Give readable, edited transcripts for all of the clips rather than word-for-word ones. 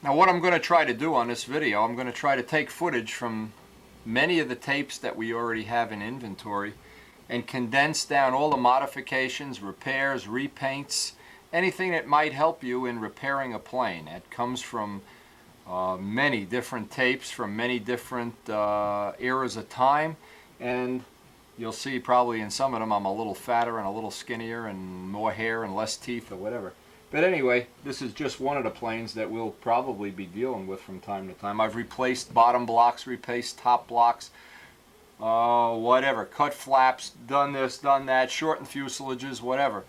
Now what I'm going to try to do on this video, I'm going to try to take footage from many of the tapes that we already have in inventory and condense down all the modifications, repairs, repaints, anything that might help you in repairing a plane. It comes from many different tapes from many different eras of time, and you'll see probably in some of them I'm a little fatter and a little skinnier and more hair and less teeth or whatever. But anyway, this is just one of the planes that we'll probably be dealing with from time to time. I've replaced bottom blocks, replaced top blocks, whatever, cut flaps, done this, done that, shortened fuselages, whatever.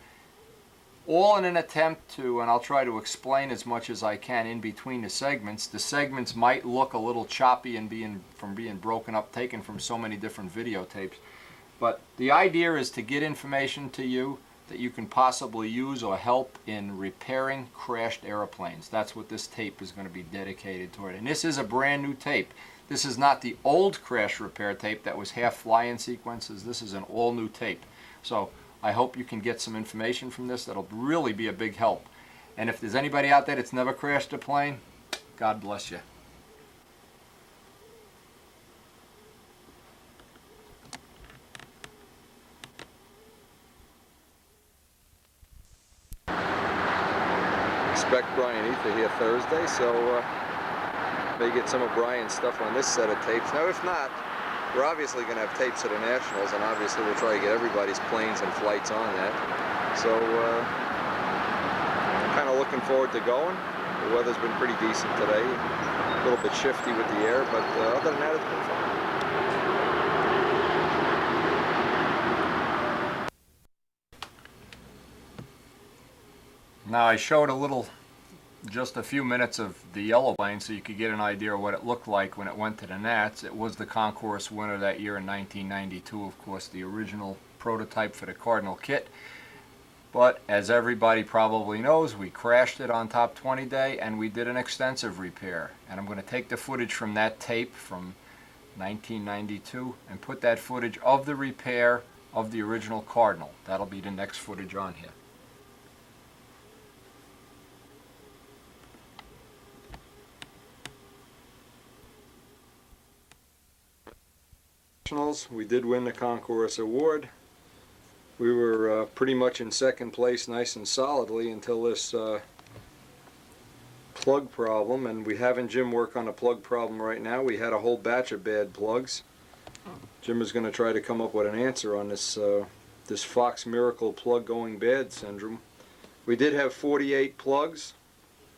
All in an attempt to, and I'll try to explain as much as I can in between the segments. The segments might look a little choppy and from being broken up, taken from so many different videotapes. But the idea is to get information to you that you can possibly use or help in repairing crashed airplanes. That's what this tape is going to be dedicated toward. And this is a brand new tape. This is not the old crash repair tape that was half fly-in sequences. This is an all new tape. So I hope you can get some information from this that'll really be a big help. And if there's anybody out there that's never crashed a plane, God bless you. Expect Brian Ether here Thursday, so may get some of Brian's stuff on this set of tapes. Now if not, we're obviously going to have tapes at the Nationals, and obviously we'll try to get everybody's planes and flights on that. So I'm kind of looking forward to going. The weather's been pretty decent today, a little bit shifty with the air, but other than that it's been fun. Now I showed just a few minutes of the yellow plane so you could get an idea of what it looked like when it went to the Nats. It was the concourse winner that year in 1992, of course, the original prototype for the Cardinal kit. But as everybody probably knows, we crashed it on Top 20 Day and we did an extensive repair. And I'm going to take the footage from that tape from 1992 and put that footage of the repair of the original Cardinal. That'll be the next footage on here. We did win the Concourse Award. We were pretty much in second place nice and solidly until this plug problem, and we're having Jim work on a plug problem right now. We had a whole batch of bad plugs. Jim is going to try to come up with an answer on this this Fox Miracle plug going bad syndrome. We did have 48 plugs.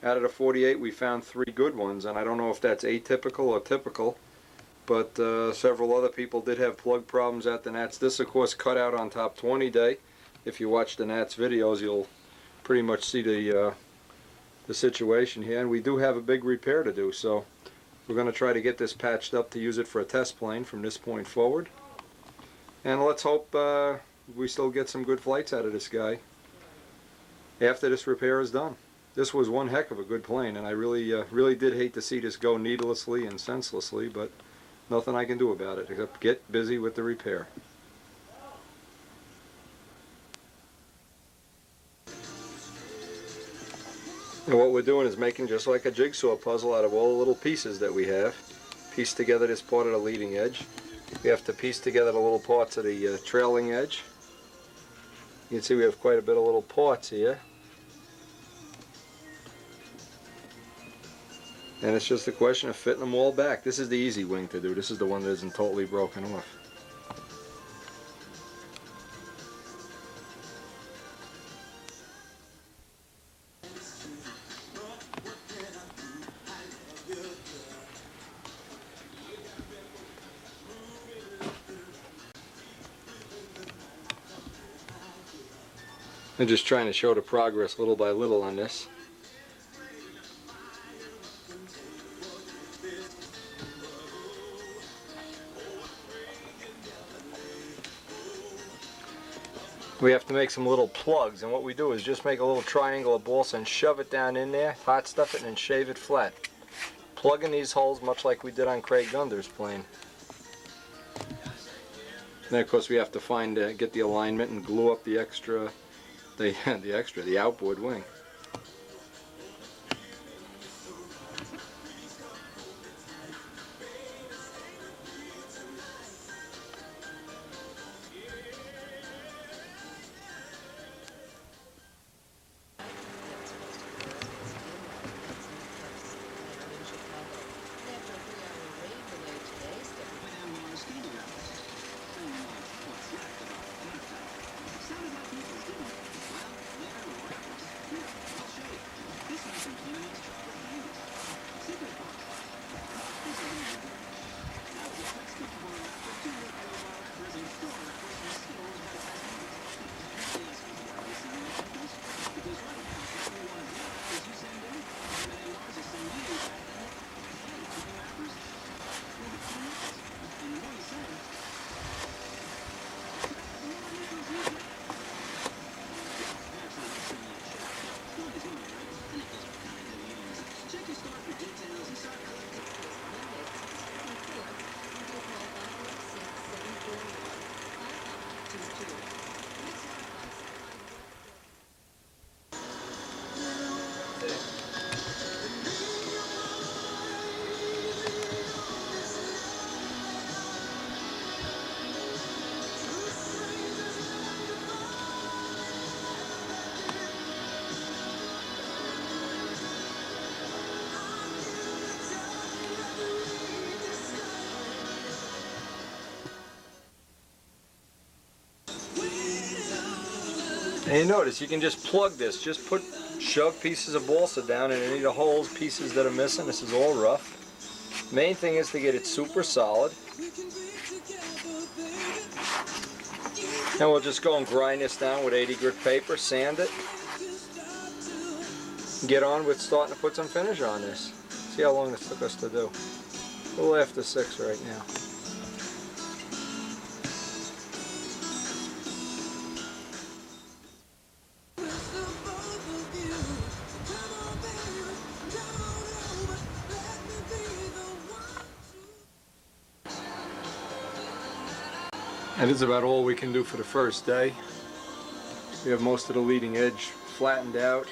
Out of the 48 we found 3 good ones, and I don't know if that's atypical or typical. But several other people did have plug problems at the Nats. This, of course, cut out on Top 20 Day. If you watch the Nats videos, you'll pretty much see the situation here. And we do have a big repair to do, so we're going to try to get this patched up to use it for a test plane from this point forward. And let's hope we still get some good flights out of this guy after this repair is done. This was one heck of a good plane, and I really did hate to see this go needlessly and senselessly, but nothing I can do about it except get busy with the repair. And what we're doing is making just like a jigsaw puzzle out of all the little pieces that we have. Piece together this part of the leading edge. We have to piece together the little parts of the trailing edge. You can see we have quite a bit of little parts here. And it's just a question of fitting them all back. This is the easy wing to do. This is the one that isn't totally broken off. I'm just trying to show the progress little by little on this. We have to make some little plugs, and what we do is just make a little triangle of balsa and shove it down in there, hot stuff it, and then shave it flat. Plug in these holes much like we did on Craig Gunder's plane. Then of course we have to find get the alignment and glue up the outboard wing. And you notice you can just plug this, shove pieces of balsa down in any of the holes, pieces that are missing. This is all rough. Main thing is to get it super solid. And we'll just go and grind this down with 80 grit paper, sand it. Get on with starting to put some finish on this. See how long this took us to do. A little after 6 right now. And this is about all we can do for the first day. We have most of the leading edge flattened out.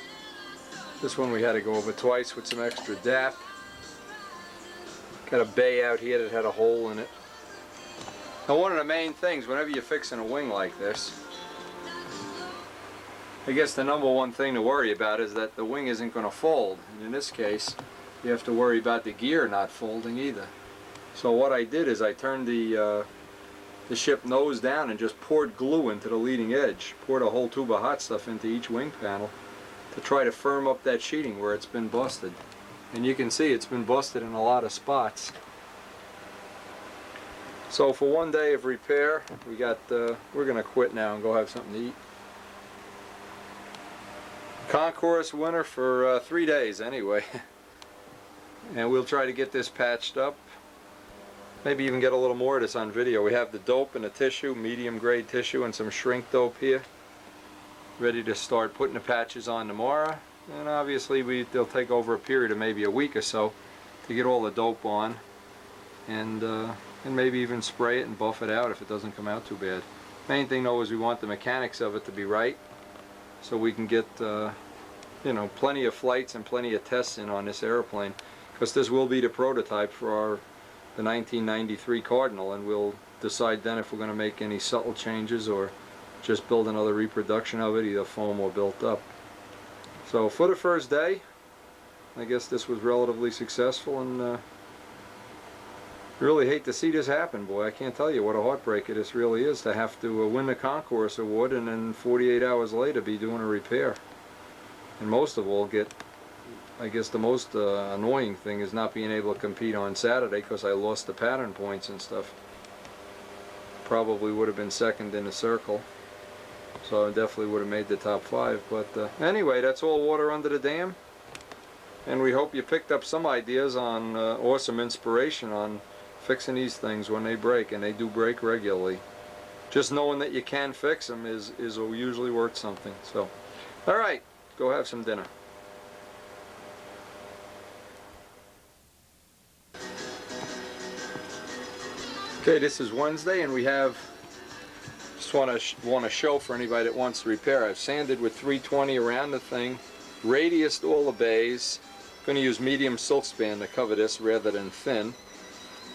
This one we had to go over twice with some extra DAP. Got a bay out here that had a hole in it. Now one of the main things whenever you're fixing a wing like this, I guess the number one thing to worry about is that the wing isn't going to fold. And in this case, you have to worry about the gear not folding either. So what I did is I turned the ship nose down and just poured glue into the leading edge. Poured a whole tube of hot stuff into each wing panel to try to firm up that sheeting where it's been busted. And you can see it's been busted in a lot of spots. So for one day of repair, we're going to quit now and go have something to eat. Concourse winter for 3 days anyway. And we'll try to get this patched up. Maybe even get a little more of this on video. We have the dope and the tissue, medium grade tissue, and some shrink dope here. Ready to start putting the patches on tomorrow. And obviously they'll take over a period of maybe a week or so to get all the dope on. And maybe even spray it and buff it out if it doesn't come out too bad. Main thing though is we want the mechanics of it to be right. So we can get you know, plenty of flights and plenty of tests in on this airplane. Because this will be the prototype for the 1993 Cardinal, and we'll decide then if we're going to make any subtle changes or just build another reproduction of it, either foam or built up. So for the first day, I guess this was relatively successful, and really hate to see this happen, boy. I can't tell you what a heartbreaker this really is to have to win the Concourse Award and then 48 hours later be doing a repair. And most of all, I guess the most annoying thing is not being able to compete on Saturday because I lost the pattern points and stuff. Probably would have been second in the circle, so I definitely would have made the top 5. But anyway, that's all water under the dam, and we hope you picked up some ideas on or some inspiration on fixing these things when they break, and they do break regularly. Just knowing that you can fix them is usually worth something. So, all right, go have some dinner. Okay, this is Wednesday, and we have, just want to show for anybody that wants to repair. I've sanded with 320 around the thing, radiused all the bays. Going to use medium silk span to cover this rather than thin,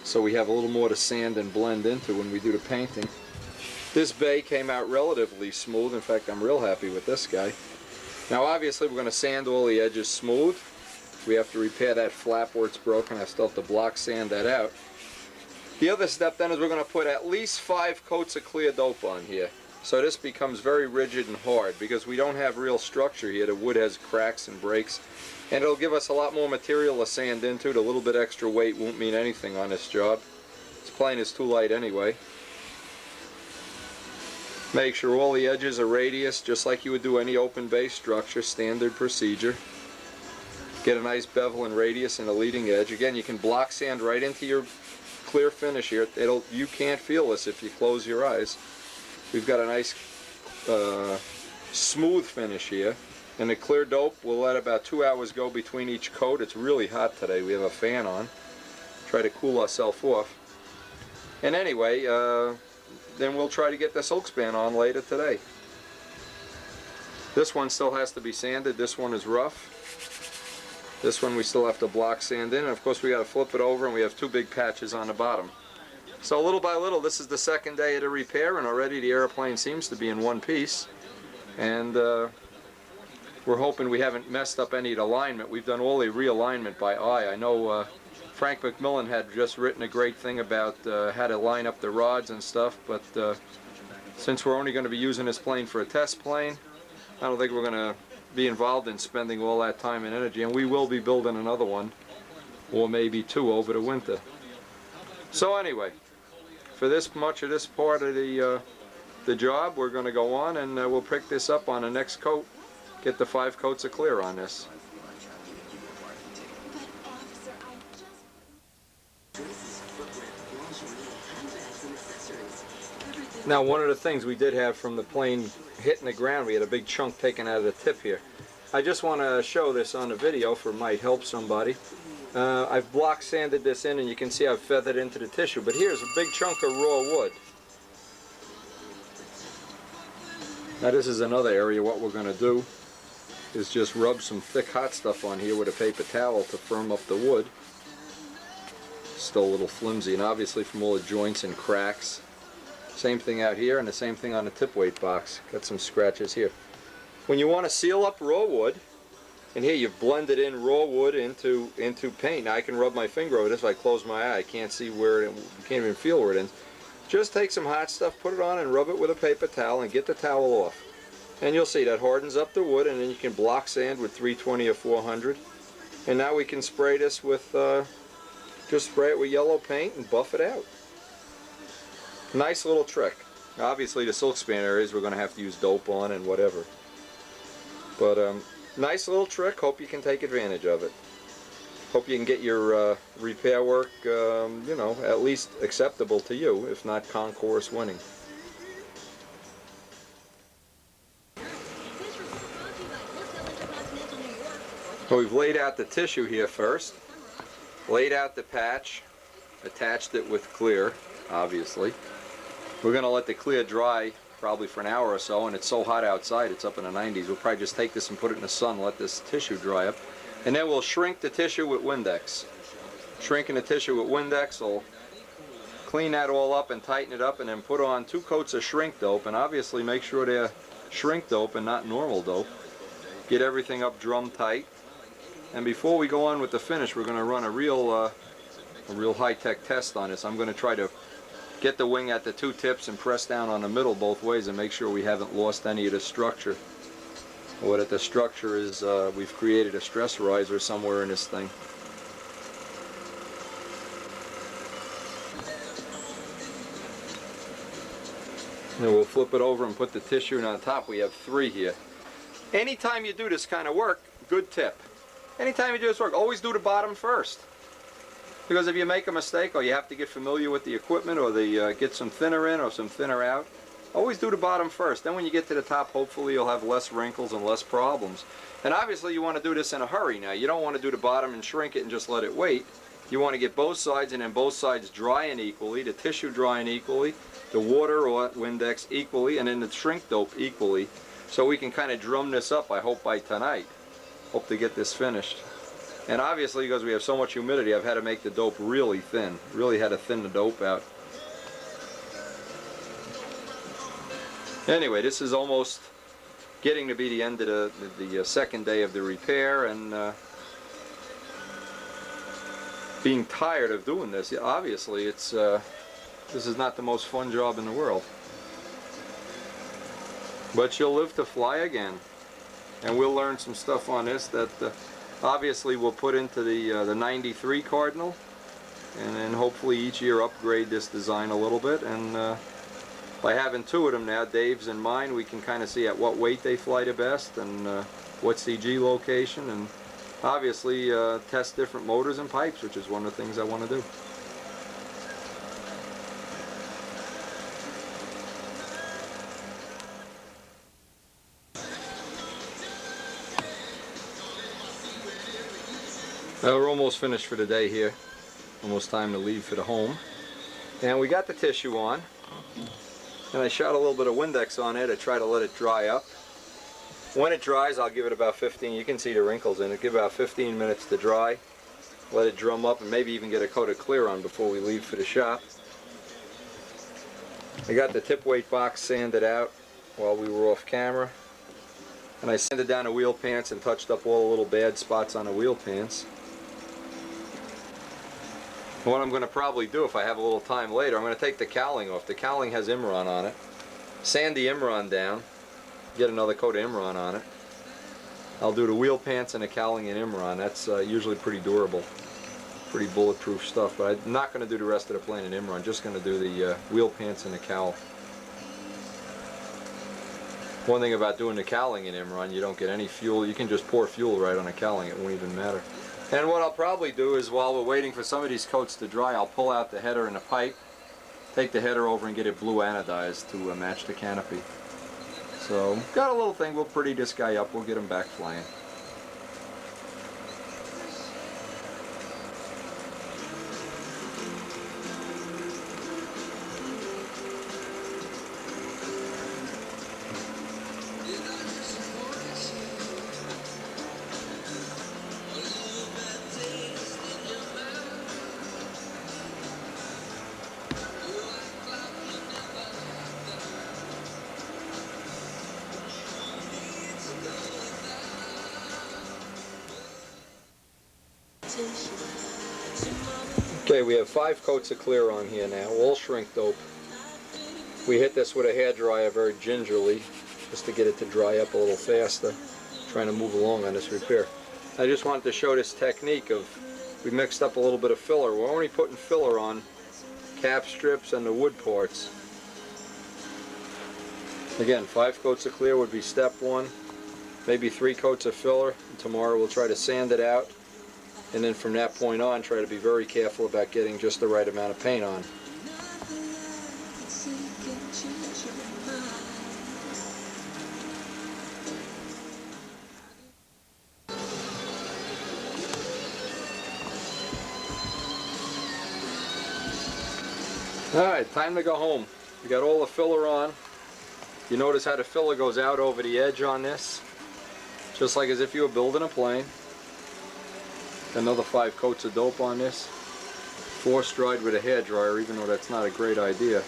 so we have a little more to sand and blend into when we do the painting. This bay came out relatively smooth. In fact, I'm real happy with this guy. Now obviously we're going to sand all the edges smooth. We have to repair that flap where it's broken. I still have to block sand that out. The other step then is we're going to put at least 5 coats of clear dope on here. So this becomes very rigid and hard because we don't have real structure here. The wood has cracks and breaks. And it'll give us a lot more material to sand into. The little bit extra weight won't mean anything on this job. This plane is too light anyway. Make sure all the edges are radius, just like you would do any open base structure, standard procedure. Get a nice bevel and radius in the leading edge. Again, you can block sand right into your clear finish here. You can't feel this if you close your eyes. We've got a nice smooth finish here. And the clear dope, we'll let about 2 hours go between each coat. It's really hot today. We have a fan on. Try to cool ourselves off. And anyway, then we'll try to get the silk span on later today. This one still has to be sanded. This one is rough. This one we still have to block sand in. And of course we got to flip it over, and we have 2 big patches on the bottom. So little by little, this is the second day of the repair, and already the airplane seems to be in one piece. And we're hoping we haven't messed up any of the alignment. We've done all the realignment by eye. I know Frank McMillan had just written a great thing about how to line up the rods and stuff, but since we're only going to be using this plane for a test plane, don't think we're going to be involved in spending all that time and energy, and we will be building another one, or maybe two over the winter. So anyway, for this much of this part of the job, we're going to go on and we'll pick this up on the next coat, get the 5 coats of clear on this. Now, one of the things we did have from the plane hitting the ground, we had a big chunk taken out of the tip here. I just want to show this on the video for might help somebody. I've block sanded this in, and you can see I've feathered into the tissue, but here's a big chunk of raw wood. Now this is another area. What we're going to do is just rub some thick hot stuff on here with a paper towel to firm up the wood. Still a little flimsy, and obviously from all the joints and cracks. Same thing out here, and the same thing on the tip weight box. Got some scratches here. When you want to seal up raw wood, and here you've blended in raw wood into paint. Now I can rub my finger over this. If I close my eye, I can't see where you can't even feel where it is. Just take some hot stuff, put it on, and rub it with a paper towel, and get the towel off. And you'll see that hardens up the wood, and then you can block sand with 320 or 400. And now we can spray this with, just spray it with yellow paint and buff it out. Nice little trick. Obviously the silk span areas we're going to have to use dope on and whatever. But nice little trick. Hope you can take advantage of it. Hope you can get your repair work, you know, at least acceptable to you, if not concourse winning. So we've laid out the tissue here first, laid out the patch, attached it with clear, obviously. We're going to let the clear dry probably for an hour or so, and it's so hot outside, it's up in the 90s. We'll probably just take this and put it in the sun, let this tissue dry up, and then we'll shrink the tissue with Windex. Shrinking the tissue with Windex will clean that all up and tighten it up, and then put on 2 coats of shrink dope, and obviously make sure they're shrink dope and not normal dope. Get everything up drum tight, and before we go on with the finish, we're going to run a real high-tech test on this. I'm going to try to get the wing at the 2 tips and press down on the middle both ways and make sure we haven't lost any of the structure. What the structure is, we've created a stress riser somewhere in this thing. And we'll flip it over and put the tissue, and on top we have 3 here. Anytime you do this kind of work, good tip. Anytime you do this work, always do the bottom first. Because if you make a mistake, or you have to get familiar with the equipment, or get some thinner in or some thinner out, always do the bottom first. Then when you get to the top, hopefully you'll have less wrinkles and less problems. And obviously you want to do this in a hurry now. You don't want to do the bottom and shrink it and just let it wait. You want to get both sides, and then both sides drying equally, the tissue drying equally, the water or Windex equally, and then the shrink dope equally. So we can kind of drum this up, I hope, by tonight. Hope to get this finished. And obviously, because we have so much humidity, I've had to make the dope really thin. Really had to thin the dope out. Anyway, this is almost getting to be the end of the second day of the repair, and being tired of doing this. Obviously, it's this is not the most fun job in the world. But you'll live to fly again, and we'll learn some stuff on this that. Obviously we'll put into the 93 Cardinal, and then hopefully each year upgrade this design a little bit, and by having 2 of them now, Dave's and mine, we can kind of see at what weight they fly the best, and what CG location, and obviously test different motors and pipes, which is one of the things I want to do. We're almost finished for the day here. Almost time to leave for the home. And we got the tissue on. And I shot a little bit of Windex on it to try to let it dry up. When it dries, I'll give it about 15, you can see the wrinkles in it, give it about 15 minutes to dry. Let it drum up, and maybe even get a coat of clear on before we leave for the shop. I got the tip weight box sanded out while we were off camera. And I sanded down the wheel pants and touched up all the little bad spots on the wheel pants. What I'm going to probably do, if I have a little time later, I'm going to take the cowling off. The cowling has Imron on it. Sand the Imron down. get another coat of Imron on it. I'll do the wheel pants and the cowling in Imron. That's usually pretty durable, pretty bulletproof stuff. But I'm not going to do the rest of the plane in Imron. Just going to do the wheel pants and the cowl. One thing about doing the cowling in Imron, you don't get any fuel. You can just pour fuel right on the cowling. It won't even matter. And what I'll probably do is, while we're waiting for some of these coats to dry, I'll pull out the header and the pipe, take the header over and get it blue anodized to match the canopy. So, got a little thing. We'll pretty this guy up. We'll get him back flying. Okay, we have 5 coats of clear on here now, all shrink dope. We hit this with a hairdryer very gingerly, just to get it to dry up a little faster, trying to move along on this repair. I just wanted to show this technique of, we mixed up a little bit of filler. We're only putting filler on cap strips and the wood parts. Again, 5 coats of clear would be step 1, maybe 3 coats of filler. And tomorrow we'll try to sand it out. And then from that point on, try to be very careful about getting just the right amount of paint on. Alright, time to go home. We got all the filler on. You notice how the filler goes out over the edge on this? Just like as if you were building a plane. Another 5 coats of dope on this. Force dried with a hairdryer, even though that's not a great idea.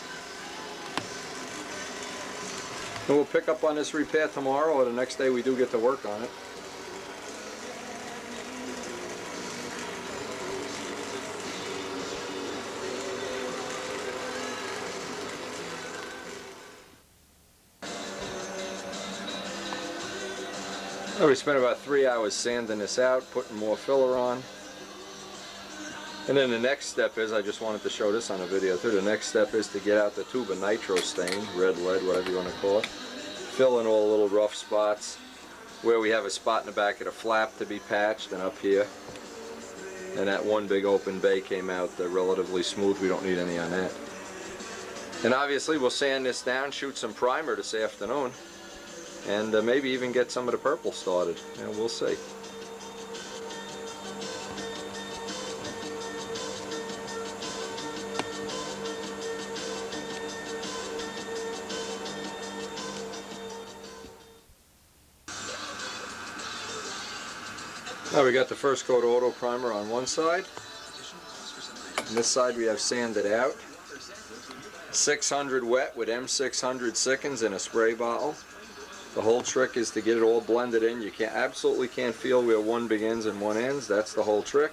And we'll pick up on this repair tomorrow, or the next day we do get to work on it. We spent about 3 hours sanding this out, putting more filler on. And then the next step is, I just wanted to show this on a video too, the next step is to get out the tube of nitro stain, red lead, whatever you want to call it. Fill in all the little rough spots, where we have a spot in the back of the flap to be patched, and up here. And that one big open bay came out relatively smooth. We don't need any on that. And obviously we'll sand this down, shoot some primer this afternoon. And maybe even get some of the purple started. Yeah, we'll see. Now we got the first coat of auto primer on one side. On this side we have sanded out. 600 wet with M600 Sikkens in a spray bottle. The whole trick is to get it all blended in. You absolutely can't feel where one begins and one ends. That's the whole trick.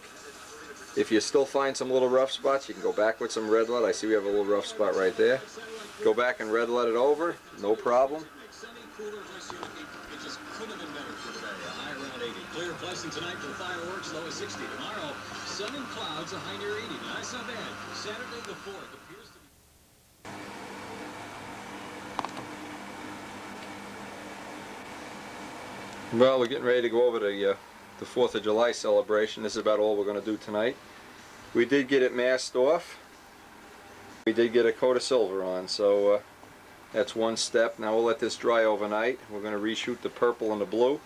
If you still find some little rough spots, you can go back with some red lead. I see we have a little rough spot right there. Go back and red lead it over, no problem. Clear, pleasant tonight for the fireworks, low as 60. Tomorrow, sun and clouds, a high near 80. Nice not bad. Saturday the 4th appears to be... Well, we're getting ready to go over the 4th of July celebration. This is about all we're going to do tonight. We did get it masked off. We did get a coat of silver on, so that's one step. Now we'll let this dry overnight. We're going to reshoot the purple and the blue,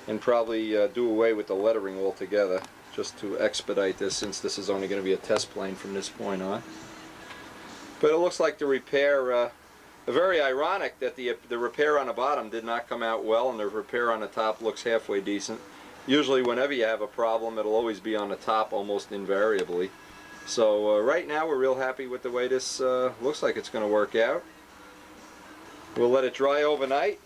and probably do away with the lettering altogether, just to expedite this, since this is only going to be a test plane from this point on. But it looks like the repair, very ironic that the repair on the bottom did not come out well, and the repair on the top looks halfway decent. Usually whenever you have a problem, it'll always be on the top, almost invariably. So right now we're real happy with the way this looks like it's going to work out. We'll let it dry overnight.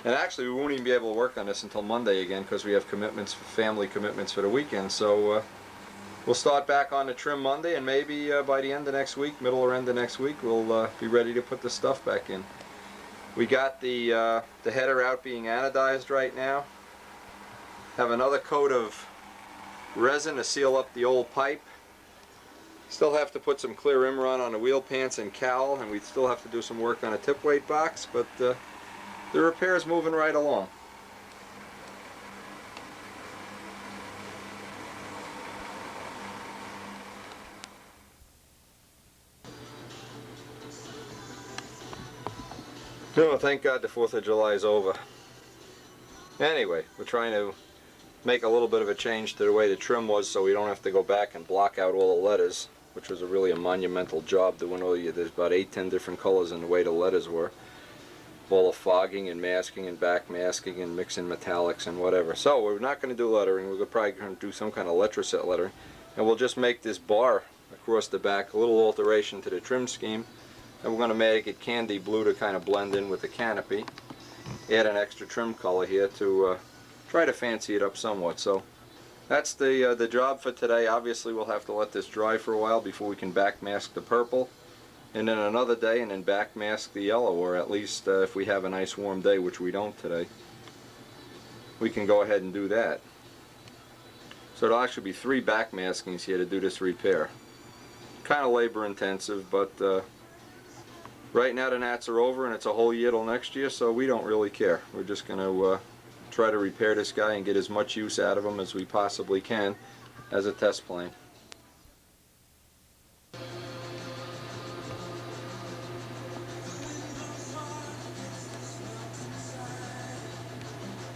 And actually, we won't even be able to work on this until Monday again, because we have commitments, family commitments for the weekend. So we'll start back on the trim Monday, and maybe by the end of next week, middle or end of next week, we'll be ready to put the stuff back in. We got the header out being anodized right now. Have another coat of resin to seal up the old pipe. Still have to put some clear Imron on the wheel pants and cowl, and we still have to do some work on a tip weight box, but the repair is moving right along. Oh, thank God the 4th of July is over. Anyway, we're trying to make a little bit of a change to the way the trim was so we don't have to go back and block out all the letters, which was really a monumental job doing all the, there's about 8-10 different colors in the way the letters were. All the fogging and masking and back masking and mixing metallics and whatever. So we're not going to do lettering, we're probably going to do some kind of letraset lettering, and we'll just make this bar across the back, a little alteration to the trim scheme, and we're going to make it candy blue to kind of blend in with the canopy. Add an extra trim color here to try to fancy it up somewhat. So that's the job for today. Obviously we'll have to let this dry for a while before we can back mask the purple, and then another day and then back mask the yellow, or at least if we have a nice warm day, which we don't today, we can go ahead and do that. So there'll actually be 3 back maskings here to do this repair. Kind of labor intensive, but right now the gnats are over and it's a whole year till next year, so we don't really care. We're just going to try to repair this guy and get as much use out of him as we possibly can as a test plane.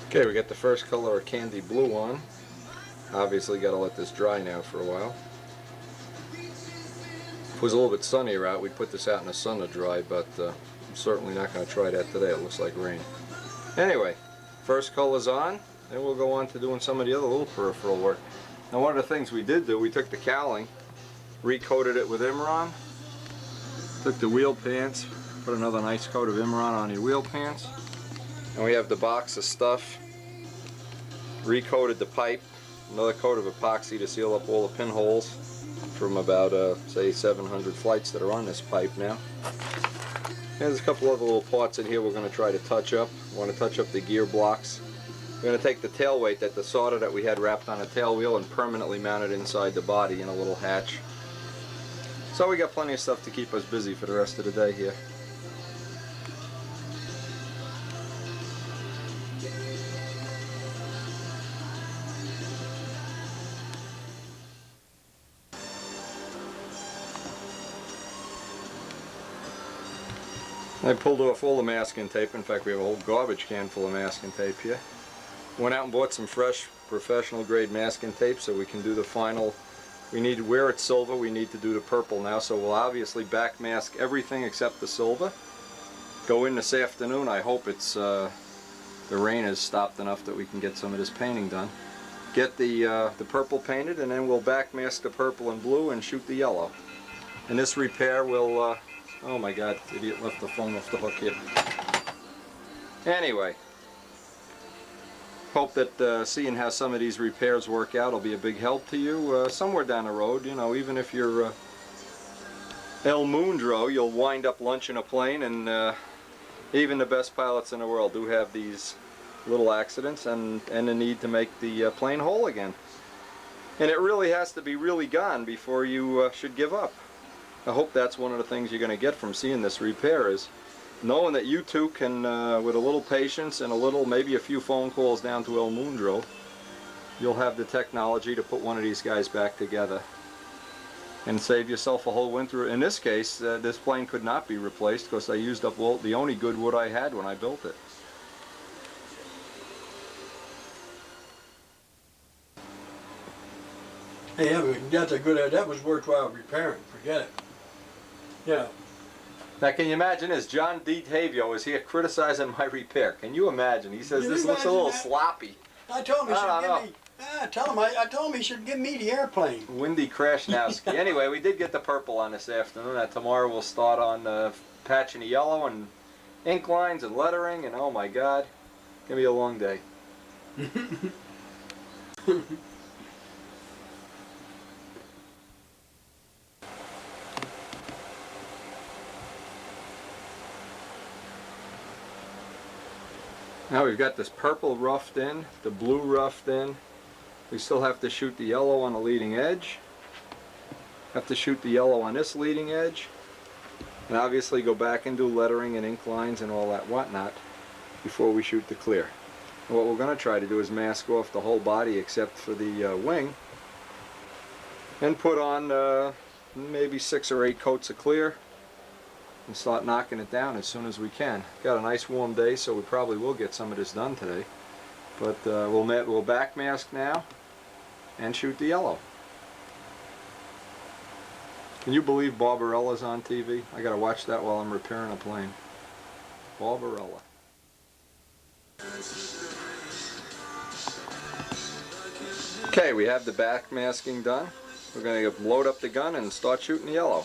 Okay, we got the first color of candy blue on. Obviously got to let this dry now for a while. If it was a little bit sunnier out, we'd put this out in the sun to dry, but I'm certainly not going to try that today. It looks like rain. Anyway, first color's on, then we'll go on to doing some of the other little peripheral work. Now one of the things we did do, we took the cowling, recoated it with Imron, took the wheel pants, put another nice coat of Imron on your wheel pants, and we have the box of stuff, recoated the pipe, another coat of epoxy to seal up all the pinholes from about say 700 flights that are on this pipe now. There's a couple other little parts in here we're going to try to touch up. We want to touch up the gear blocks. We're going to take the tail weight, the solder that we had wrapped on a tail wheel, and permanently mount it inside the body in a little hatch. So we got plenty of stuff to keep us busy for the rest of the day here. I pulled off all the masking tape. In fact, we have a whole garbage can full of masking tape here. Went out and bought some fresh professional grade masking tape so we can do the final. We need, where it's silver, we need to do the purple now, so we'll obviously back mask everything except the silver. Go in this afternoon. I hope it's the rain has stopped enough that we can get some of this painting done. Get the purple painted, and then we'll back mask the purple and blue and shoot the yellow. And this repair will oh my God, idiot left the phone off the hook here. Anyway, hope that seeing how some of these repairs work out will be a big help to you somewhere down the road. You know, even if you're El Mundro, you'll wind up lunching a plane, and even the best pilots in the world do have these little accidents and the need to make the plane whole again. And it really has to be really gone before you should give up. I hope that's one of the things you're going to get from seeing this repair, is knowing that you too can, with a little patience and a little, maybe a few phone calls down to El Mundro, you'll have the technology to put one of these guys back together and save yourself a whole winter. In this case, this plane could not be replaced because I used up the only good wood I had when I built it. Hey, that's a good, that was worthwhile repairing, forget it. Yeah. Now can you imagine this? John DeTavio is here criticizing my repair. Can you imagine? He says this looks a little sloppy. I told him he should give me, I told him he should give me the airplane. Windy Krasnowski. Anyway, we did get the purple on this afternoon, and tomorrow we'll start on patching the yellow and ink lines and lettering, and oh my God, it's going to be a long day. Now we've got this purple roughed in, the blue roughed in. We still have to shoot the yellow on the leading edge. Have to shoot the yellow on this leading edge. And obviously go back and do lettering and ink lines and all that whatnot before we shoot the clear. And what we're going to try to do is mask off the whole body except for the wing. And put on maybe 6 or 8 coats of clear. And start knocking it down as soon as we can. Got a nice warm day, so we probably will get some of this done today. But we'll back mask now and shoot the yellow. Can you believe Barbarella's on TV? I gotta watch that while I'm repairing a plane. Barbarella. Okay, we have the back masking done. We're gonna load up the gun and start shooting the yellow.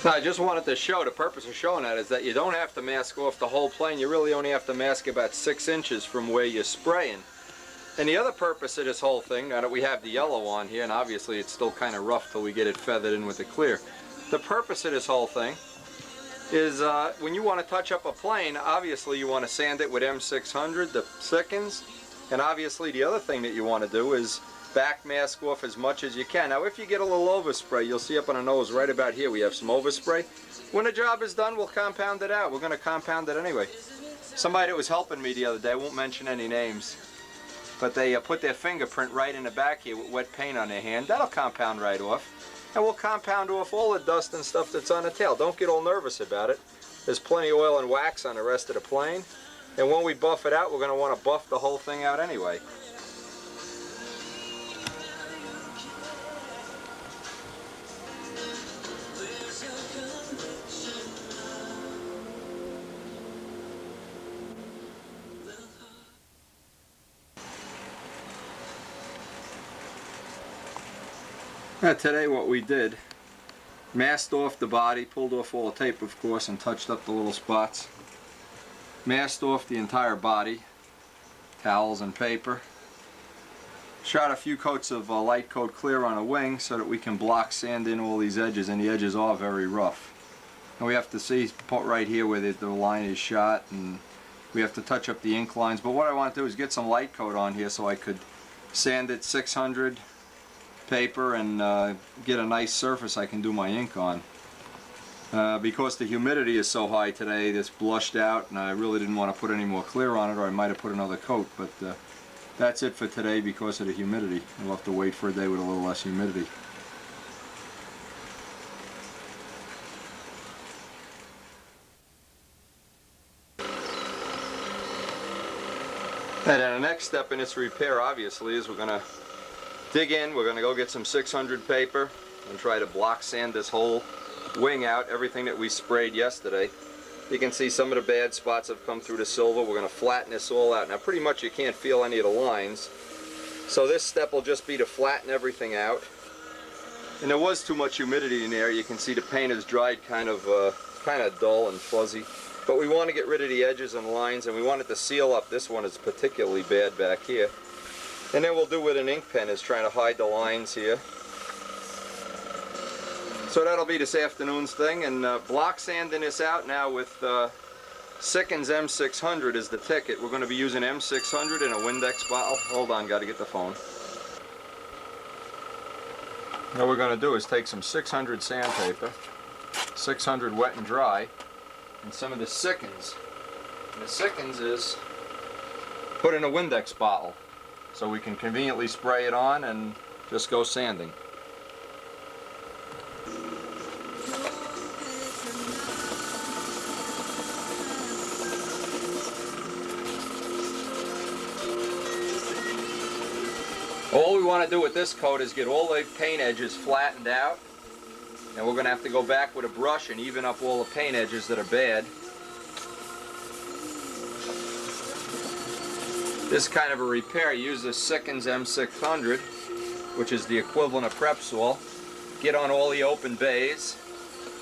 Now, I just wanted to show, the purpose of showing that is that you don't have to mask off the whole plane. You really only have to mask about 6 inches from where you're spraying. And the other purpose of this whole thing, now that we have the yellow on here, and obviously it's still kind of rough till we get it feathered in with the clear. The purpose of this whole thing is when you want to touch up a plane, obviously you want to sand it with M600, the seconds. And obviously the other thing that you want to do is back mask off as much as you can. Now if you get a little overspray, you'll see up on the nose right about here we have some overspray. When the job is done, we'll compound it out. We're going to compound it anyway. Somebody that was helping me the other day, I won't mention any names, but they put their fingerprint right in the back here with wet paint on their hand. That'll compound right off. And we'll compound off all the dust and stuff that's on the tail. Don't get all nervous about it. There's plenty of oil and wax on the rest of the plane. And when we buff it out, we're going to want to buff the whole thing out anyway. Now today what we did, masked off the body, pulled off all the tape of course and touched up the little spots. Masked off the entire body, towels and paper. Shot a few coats of light coat clear on a wing so that we can block sand in all these edges, and the edges are very rough. And we have to see right here where the line is shot, and we have to touch up the ink lines. But what I want to do is get some light coat on here so I could sand it 600 paper and get a nice surface I can do my ink on. Because the humidity is so high today, this blushed out, and I really didn't want to put any more clear on it, or I might have put another coat, but That's it for today because of the humidity. We'll have to wait for a day with a little less humidity. And then the next step in its repair, obviously, is we're going to dig in. We're going to go get some 600 paper and try to block sand this whole wing out, everything that we sprayed yesterday. You can see some of the bad spots have come through the silver. We're going to flatten this all out. Now pretty much you can't feel any of the lines. So this step will just be to flatten everything out. And there was too much humidity in there. You can see the paint has dried kind of dull and fuzzy. But we want to get rid of the edges and lines, and we want it to seal up. This one is particularly bad back here. And then we'll do with an ink pen is trying to hide the lines here. So that'll be this afternoon's thing, and block sanding this out now with Sickens M600 is the ticket. We're going to be using M600 in a Windex bottle. Hold on, got to get the phone. What we're going to do is take some 600 sandpaper, 600 wet and dry, and some of the Sickens. And the Sickens is put in a Windex bottle so we can conveniently spray it on and just go sanding. All we want to do with this coat is get all the paint edges flattened out, and we're going to have to go back with a brush and even up all the paint edges that are bad. This kind of a repair uses Sickens M600, which is the equivalent of Prepsol. Get on all the open bays,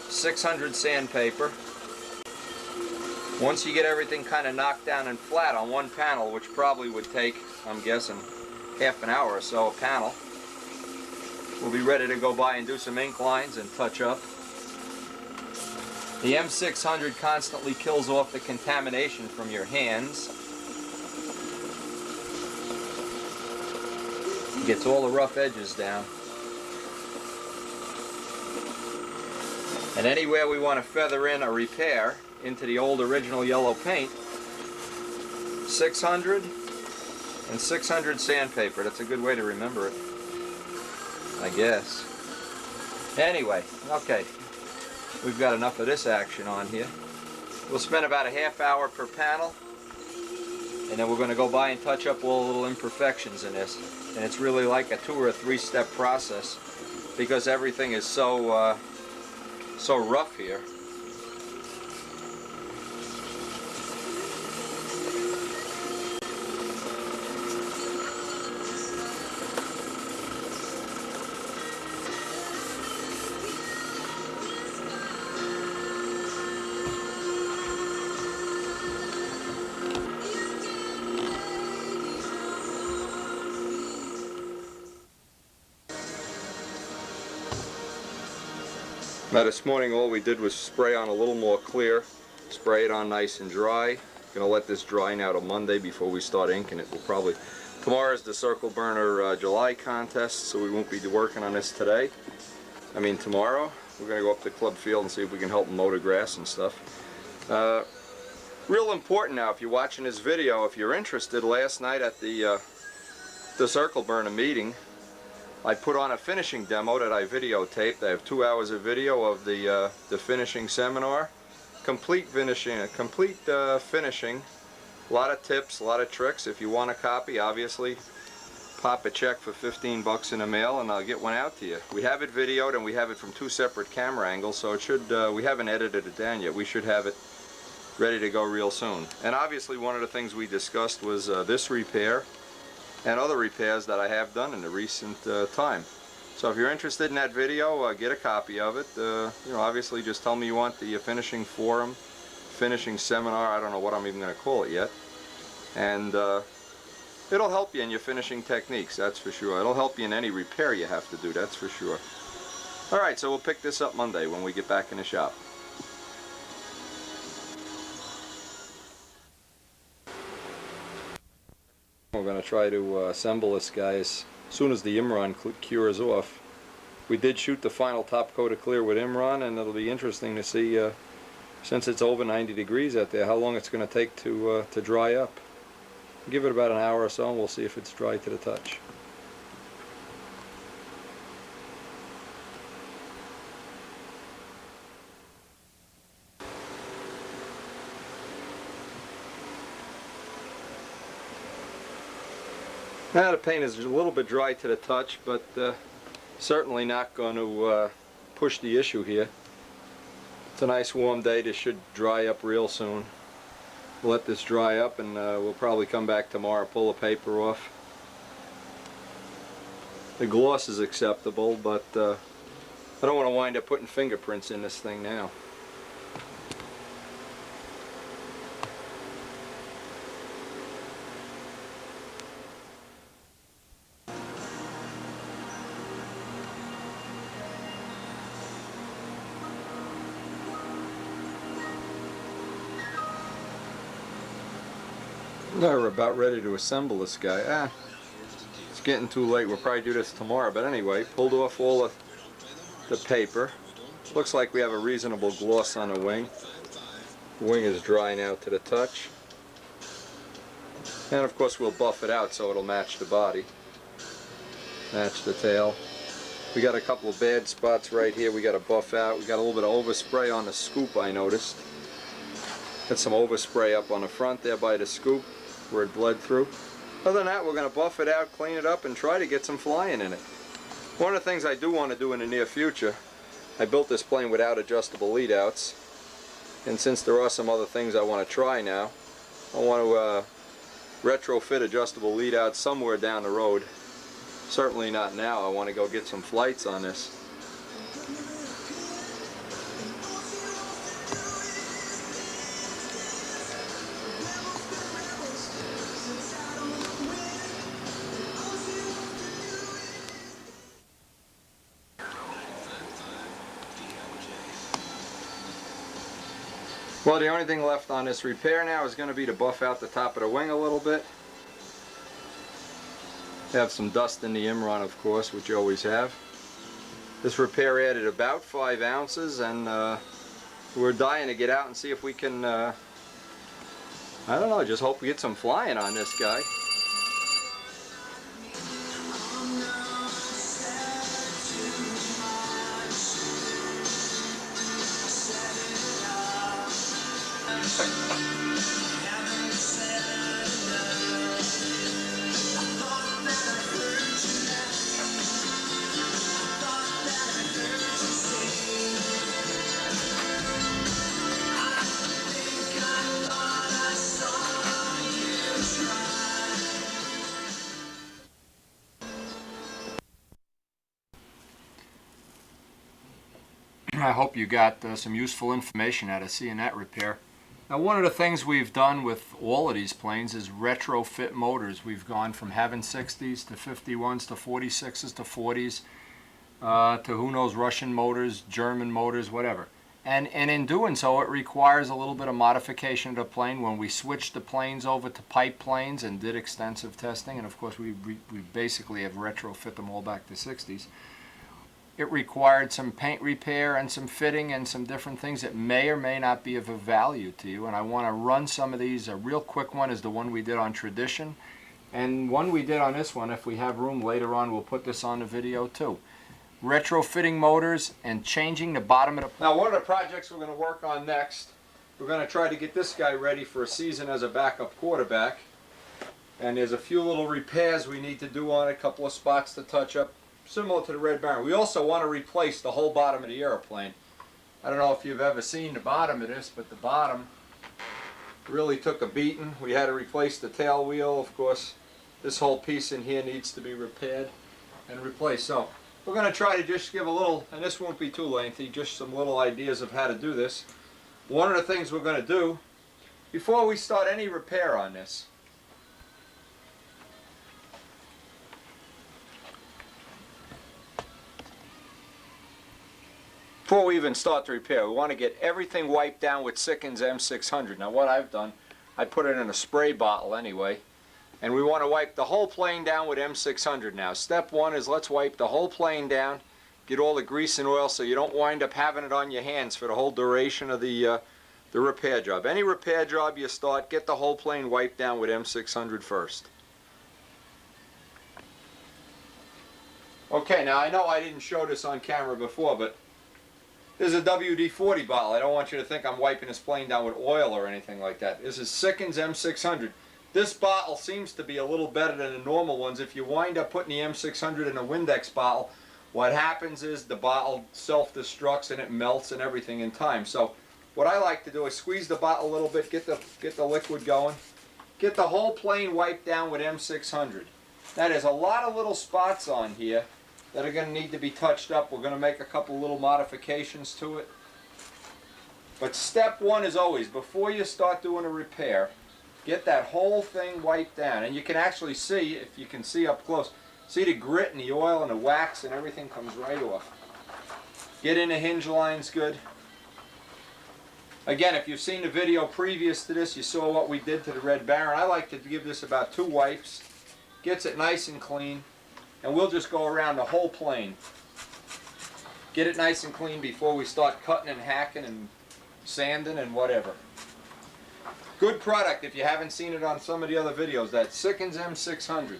600 sandpaper. Once you get everything kind of knocked down and flat on one panel, which probably would take, I'm guessing, half an hour or so a panel, we'll be ready to go by and do some ink lines and touch up. The M600 constantly kills off the contamination from your hands. Gets all the rough edges down. And anywhere we want to feather in a repair into the old original yellow paint, 600 and 600 sandpaper. That's a good way to remember it, I guess. Anyway, okay, we've got enough of this action on here. We'll spend about a half hour per panel, and then we're going to go by and touch up all the little imperfections in this. And it's really like a 2 or 3 step process because everything is so rough here. Now this morning all we did was spray on a little more clear, spray it on nice and dry. Gonna let this dry now till Monday before we start inking it. We'll probably, tomorrow is the Circle Burner July contest, so we won't be working on this today. I mean tomorrow. We're gonna go up to Club Field and see if we can help them mow the grass and stuff. Real important now, if you're watching this video, if you're interested, last night at the Circle Burner meeting, I put on a finishing demo that I videotaped. I have 2 hours of video of the finishing seminar. Complete finishing, a lot of tips, a lot of tricks. If you want a copy, obviously, pop a check for 15 bucks in the mail and I'll get one out to you. We have it videoed and we have it from 2 separate camera angles, so it should, we haven't edited it down yet. We should have it ready to go real soon. And obviously one of the things we discussed was this repair and other repairs that I have done in the recent time. So if you're interested in that video, get a copy of it. You know, obviously just tell me you want the finishing forum, finishing seminar, I don't know what I'm even going to call it yet. And it'll help you in your finishing techniques, that's for sure. It'll help you in any repair you have to do, that's for sure. Alright, so we'll pick this up Monday when we get back in the shop. We're going to try to assemble this guy as soon as the Imron cures off. We did shoot the final top coat of clear with Imron, and it'll be interesting to see, since it's over 90 degrees out there, how long it's going to take to dry up. Give it about an hour or so and we'll see if it's dry to the touch. Now the paint is a little bit dry to the touch, but certainly not going to push the issue here. It's a nice warm day. This should dry up real soon. We'll let this dry up and we'll probably come back tomorrow, pull the paper off. The gloss is acceptable, but I don't want to wind up putting fingerprints in this thing now. We're about ready to assemble this guy. It's getting too late. We'll probably do this tomorrow. But anyway, pulled off all of the paper. Looks like we have a reasonable gloss on the wing. The wing is dry now to the touch. And of course we'll buff it out so it'll match the body. Match the tail. We got a couple of bad spots right here we got to buff out. We got a little bit of overspray on the scoop, I noticed. Got some overspray up on the front there by the scoop where it bled through. Other than that, we're going to buff it out, clean it up, and try to get some flying in it. One of the things I do want to do in the near future, I built this plane without adjustable lead outs, and since there are some other things I want to try now, I want to retrofit adjustable lead outs somewhere down the road. Certainly not now. I want to go get some flights on this. Well, the only thing left on this repair now is going to be to buff out the top of the wing a little bit. Have some dust in the Imron, of course, which you always have. This repair added about 5 ounces, and we're dying to get out and see if we can, I don't know, just hope we get some flying on this guy. I hope you got some useful information out of seeing that repair. Now, one of the things we've done with all of these planes is retrofit motors. We've gone from having 60s to 51s to 46s to 40s to who knows, Russian motors, German motors, whatever. And in doing so, it requires a little bit of modification of the plane. When we switched the planes over to pipe planes and did extensive testing, and of course we basically have retrofit them all back to 60s, it required some paint repair and some fitting and some different things that may or may not be of a value to you. And I want to run some of these. A real quick one is the one we did on Tradition. And one we did on this one, if we have room later on, we'll put this on the video too. Retrofitting motors and changing the bottom of the... Now, one of the projects we're going to work on next, we're going to try to get this guy ready for a season as a backup quarterback. And there's a few little repairs we need to do on it, a couple of spots to touch up, similar to the Red Baron. We also want to replace the whole bottom of the airplane. I don't know if you've ever seen the bottom of this, but the bottom really took a beating. We had to replace the tail wheel. Of course, this whole piece in here needs to be repaired and replaced. So we're going to try to just give a little, and this won't be too lengthy, just some little ideas of how to do this. One of the things we're going to do, before we start any repair on this, before we even start the repair, we want to get everything wiped down with Sikkens M600. Now what I've done, I put it in a spray bottle anyway, and we want to wipe the whole plane down with M600 now. Step one is let's wipe the whole plane down, get all the grease and oil so you don't wind up having it on your hands for the whole duration of the the repair job. Any repair job you start, get the whole plane wiped down with M600 first. Okay, now I know I didn't show this on camera before, but this is a WD-40 bottle. I don't want you to think I'm wiping this plane down with oil or anything like that. This is Sikkens M600. This bottle seems to be a little better than the normal ones. If you wind up putting the M600 in a Windex bottle, what happens is the bottle self-destructs and it melts and everything in time. So what I like to do is squeeze the bottle a little bit, get the liquid going, get the whole plane wiped down with M600. Now there's a lot of little spots on here that are going to need to be touched up. We're going to make a couple little modifications to it. But step one is always, before you start doing a repair, get that whole thing wiped down. And you can actually see, if you can see up close, see the grit and the oil and the wax and everything comes right off. Get in the hinge lines good. Again, if you've seen the video previous to this, you saw what we did to the Red Baron. I like to give this about 2 wipes. Gets it nice and clean. And we'll just go around the whole plane. Get it nice and clean before we start cutting and hacking and sanding and whatever. Good product if you haven't seen it on some of the other videos. That's Sikkens M600.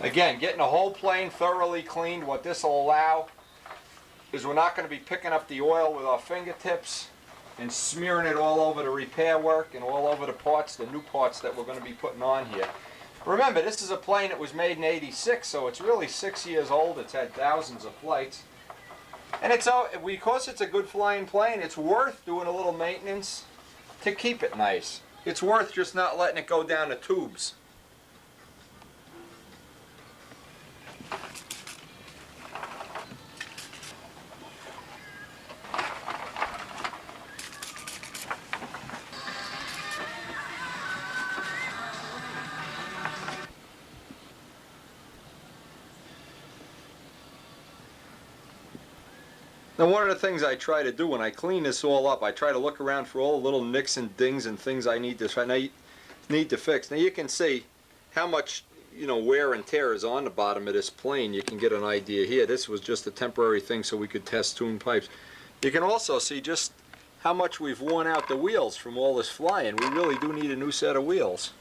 Again, getting the whole plane thoroughly cleaned, what this will allow is we're not going to be picking up the oil with our fingertips and smearing it all over the repair work and all over the parts, the new parts that we're going to be putting on here. Remember, this is a plane that was made in '86, so it's really 6 years old. It's had thousands of flights. And it's because it's a good flying plane, it's worth doing a little maintenance to keep it nice. It's worth just not letting it go down the tubes. Now, one of the things I try to do when I clean this all up, I try to look around for all the little nicks and dings and things I need to fix. Now you can see how much, wear and tear is on the bottom of this plane. You can get an idea here. This was just a temporary thing so we could test tune pipes. You can also see just how much we've worn out the wheels from all this flying. We really do need a new set of wheels.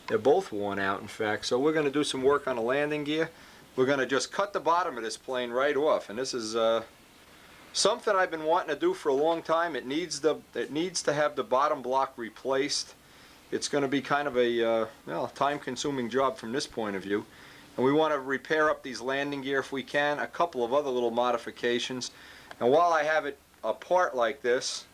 They're both worn out, in fact. So we're going to do some work on the landing gear. We're going to just cut the bottom of this plane right off, and this is something I've been wanting to do for a long time. It needs to have the bottom block replaced. It's going to be kind of a time-consuming job from this point of view. And we want to repair up these landing gear if we can. A couple of other little modifications. And while I have it apart like this,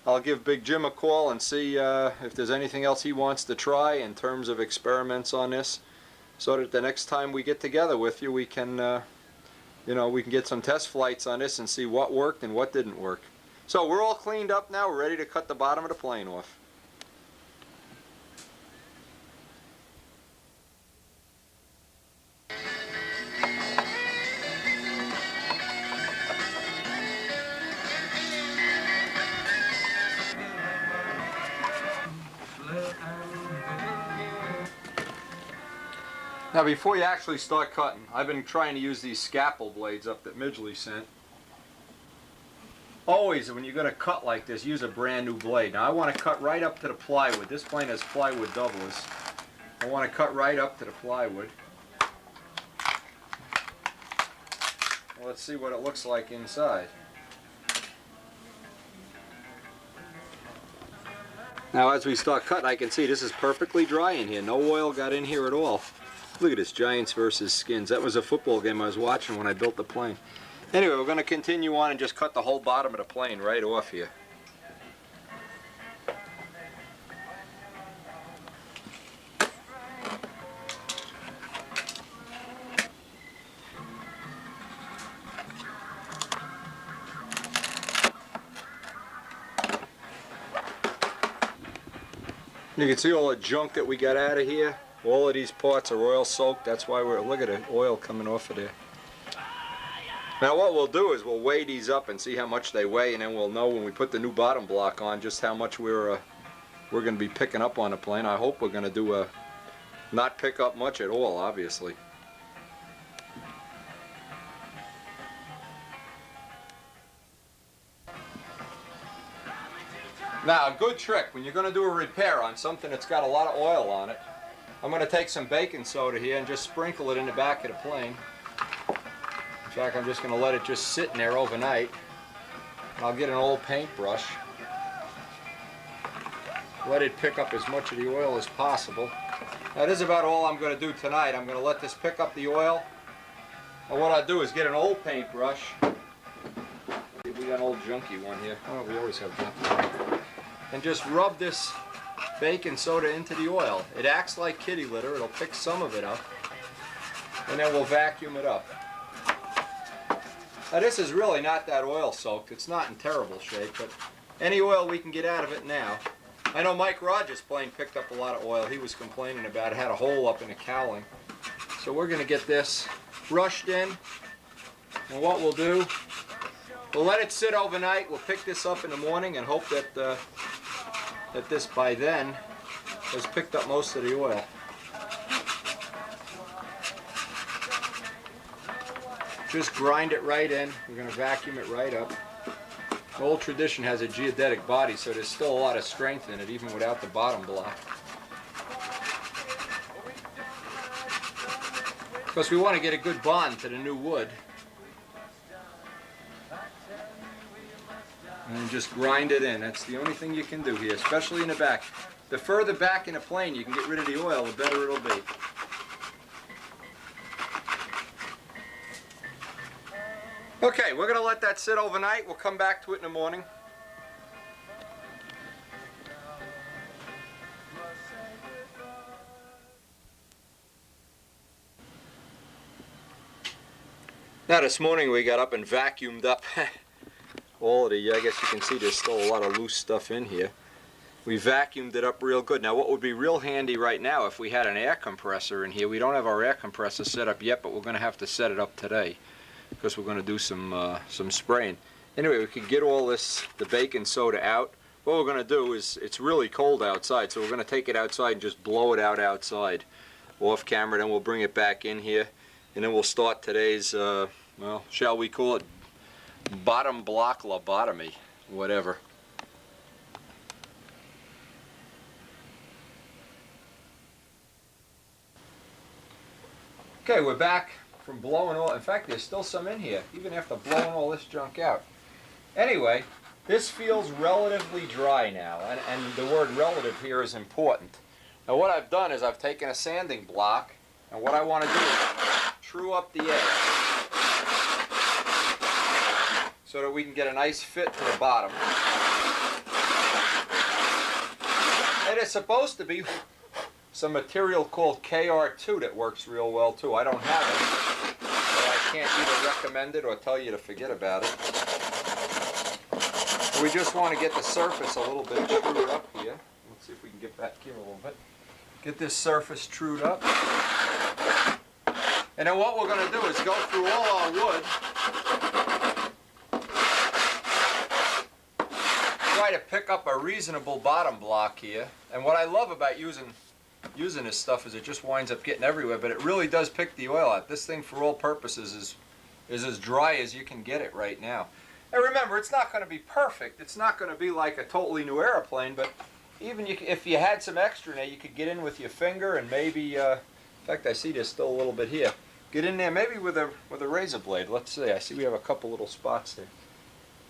I'll give Big Jim a call and see if there's anything else he wants to try in terms of experiments on this, so that the next time we get together with you, we can we can get some test flights on this and see what worked and what didn't work. So we're all cleaned up now. We're ready to cut the bottom of the plane off. Now before you actually start cutting, I've been trying to use these scalpel blades up that Midgley sent. Always, when you're going to cut like this, use a brand new blade. Now I want to cut right up to the plywood. This plane has plywood doublers. I want to cut right up to the plywood. Well, let's see what it looks like inside. Now as we start cutting, I can see this is perfectly dry in here. No oil got in here at all. Look at this, Giants versus Skins. That was a football game I was watching when I built the plane. Anyway, we're going to continue on and just cut the whole bottom of the plane right off here. You can see all the junk that we got out of here. All of these parts are oil soaked. That's why look at the oil coming off of there. Now what we'll do is we'll weigh these up and see how much they weigh, and then we'll know when we put the new bottom block on just how much we're going to be picking up on the plane. I hope we're going to not pick up much at all, obviously. Now, a good trick, when you're going to do a repair on something that's got a lot of oil on it, I'm going to take some baking soda here and just sprinkle it in the back of the plane. In fact, I'm just going to let it just sit in there overnight. And I'll get an old paintbrush. Let it pick up as much of the oil as possible. That is about all I'm going to do tonight. I'm going to let this pick up the oil. And what I'll do is get an old paintbrush. We got an old junky one here. Oh, we always have junky. And just rub this baking soda into the oil. It acts like kitty litter. It'll pick some of it up. And then we'll vacuum it up. Now this is really not that oil soaked. It's not in terrible shape, but any oil we can get out of it now. I know Mike Rogers' plane picked up a lot of oil. He was complaining about it. Had a hole up in the cowling. So we're going to get this rushed in. And what we'll do, we'll let it sit overnight. We'll pick this up in the morning and hope that that this by then has picked up most of the oil. Just grind it right in. We're going to vacuum it right up. The old tradition has a geodetic body, so there's still a lot of strength in it, even without the bottom block. Because we want to get a good bond to the new wood. And just grind it in. That's the only thing you can do here, especially in the back. The further back in the plane you can get rid of the oil, the better it'll be. Okay, we're going to let that sit overnight. We'll come back to it in the morning. Now this morning we got up and vacuumed up all of the, I guess you can see there's still a lot of loose stuff in here. We vacuumed it up real good. Now what would be real handy right now if we had an air compressor in here, we don't have our air compressor set up yet, but we're going to have to set it up today because we're going to do some spraying. Anyway, we could get all this, the baking soda out. What we're going to do is, it's really cold outside, so we're going to take it outside and just blow it out outside off camera, then we'll bring it back in here, and then we'll start today's, well, shall we call it bottom block lobotomy, whatever. Okay, we're back from blowing all, in fact there's still some in here, even after blowing all this junk out. Anyway, this feels relatively dry now, and the word relative here is important. Now what I've done is I've taken a sanding block, and what I want to do is true up the edge so that we can get a nice fit to the bottom. And it's supposed to be some material called KR2 that works real well too. I don't have it, so I can't either recommend it or tell you to forget about it. We just want to get the surface a little bit trued up here. Let's see if we can get back here a little bit. Get this surface trued up. And then what we're going to do is go through all our wood, try to pick up a reasonable bottom block here. And what I love about using this stuff is it just winds up getting everywhere, but it really does pick the oil out. This thing for all purposes is as dry as you can get it right now. And remember, it's not going to be perfect. It's not going to be like a totally new airplane, but even if you had some extra in there, you could get in with your finger and maybe, in fact I see there's still a little bit here. Get in there maybe with a razor blade. Let's see, I see we have a couple little spots there.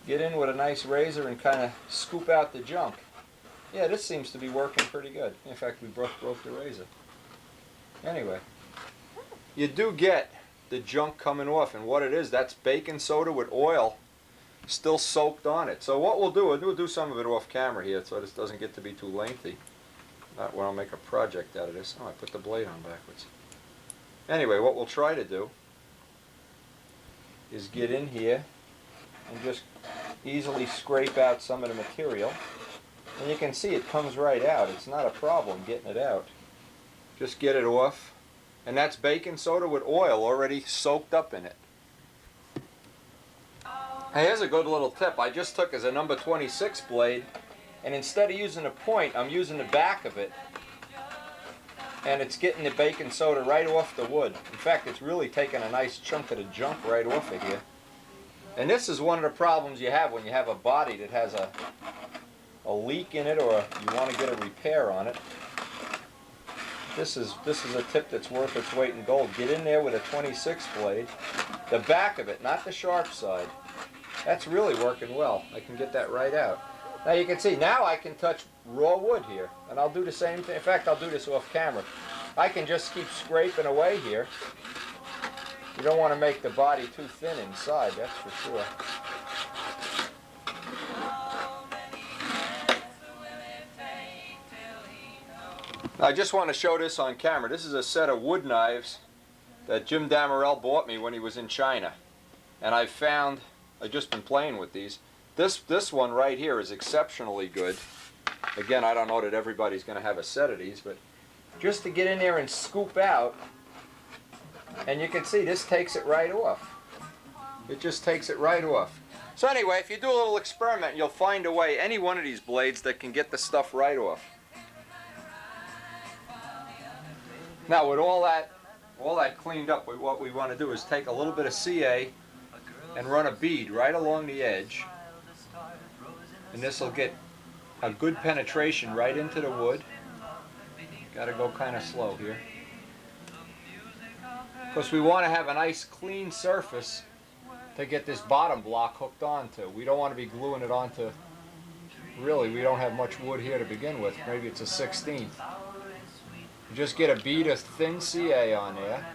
Get in with a nice razor and kind of scoop out the junk. Yeah, this seems to be working pretty good. In fact, we broke the razor. Anyway, you do get the junk coming off, and what it is, that's baking soda with oil still soaked on it. So what we'll do some of it off camera here so this doesn't get to be too lengthy. Not when I'll make a project out of this. Oh, I put the blade on backwards. Anyway, what we'll try to do is get in here and just easily scrape out some of the material. And you can see it comes right out. It's not a problem getting it out. Just get it off. And that's baking soda with oil already soaked up in it. Hey, here's a good little tip. I just took as a number 26 blade, and instead of using the point, I'm using the back of it. And it's getting the baking soda right off the wood. In fact, it's really taking a nice chunk of the junk right off of here. And this is one of the problems you have when you have a body that has a leak in it or you want to get a repair on it, this is a tip that's worth its weight in gold. Get in there with a 26 blade, the back of it, not the sharp side. That's really working well. I can get that right out. Now you can see, now I can touch raw wood here, and I'll do the same thing. In fact, I'll do this off camera. I can just keep scraping away here. You don't want to make the body too thin inside, that's for sure. I just want to show this on camera. This is a set of wood knives that Jim Damarel bought me when he was in China. And I've just been playing with these. This one right here is exceptionally good. Again, I don't know that everybody's going to have a set of these, but just to get in there and scoop out, and you can see this takes it right off. It just takes it right off. So anyway, if you do a little experiment, you'll find a way, any one of these blades, that can get the stuff right off. Now with all that cleaned up, what we want to do is take a little bit of CA and run a bead right along the edge, and this will get a good penetration right into the wood. Got to go kind of slow here, because we want to have a nice clean surface to get this bottom block hooked onto. We don't want to be gluing it onto, really, we don't have much wood here to begin with. Maybe it's a 16th. Just get a bead of thin CA on there.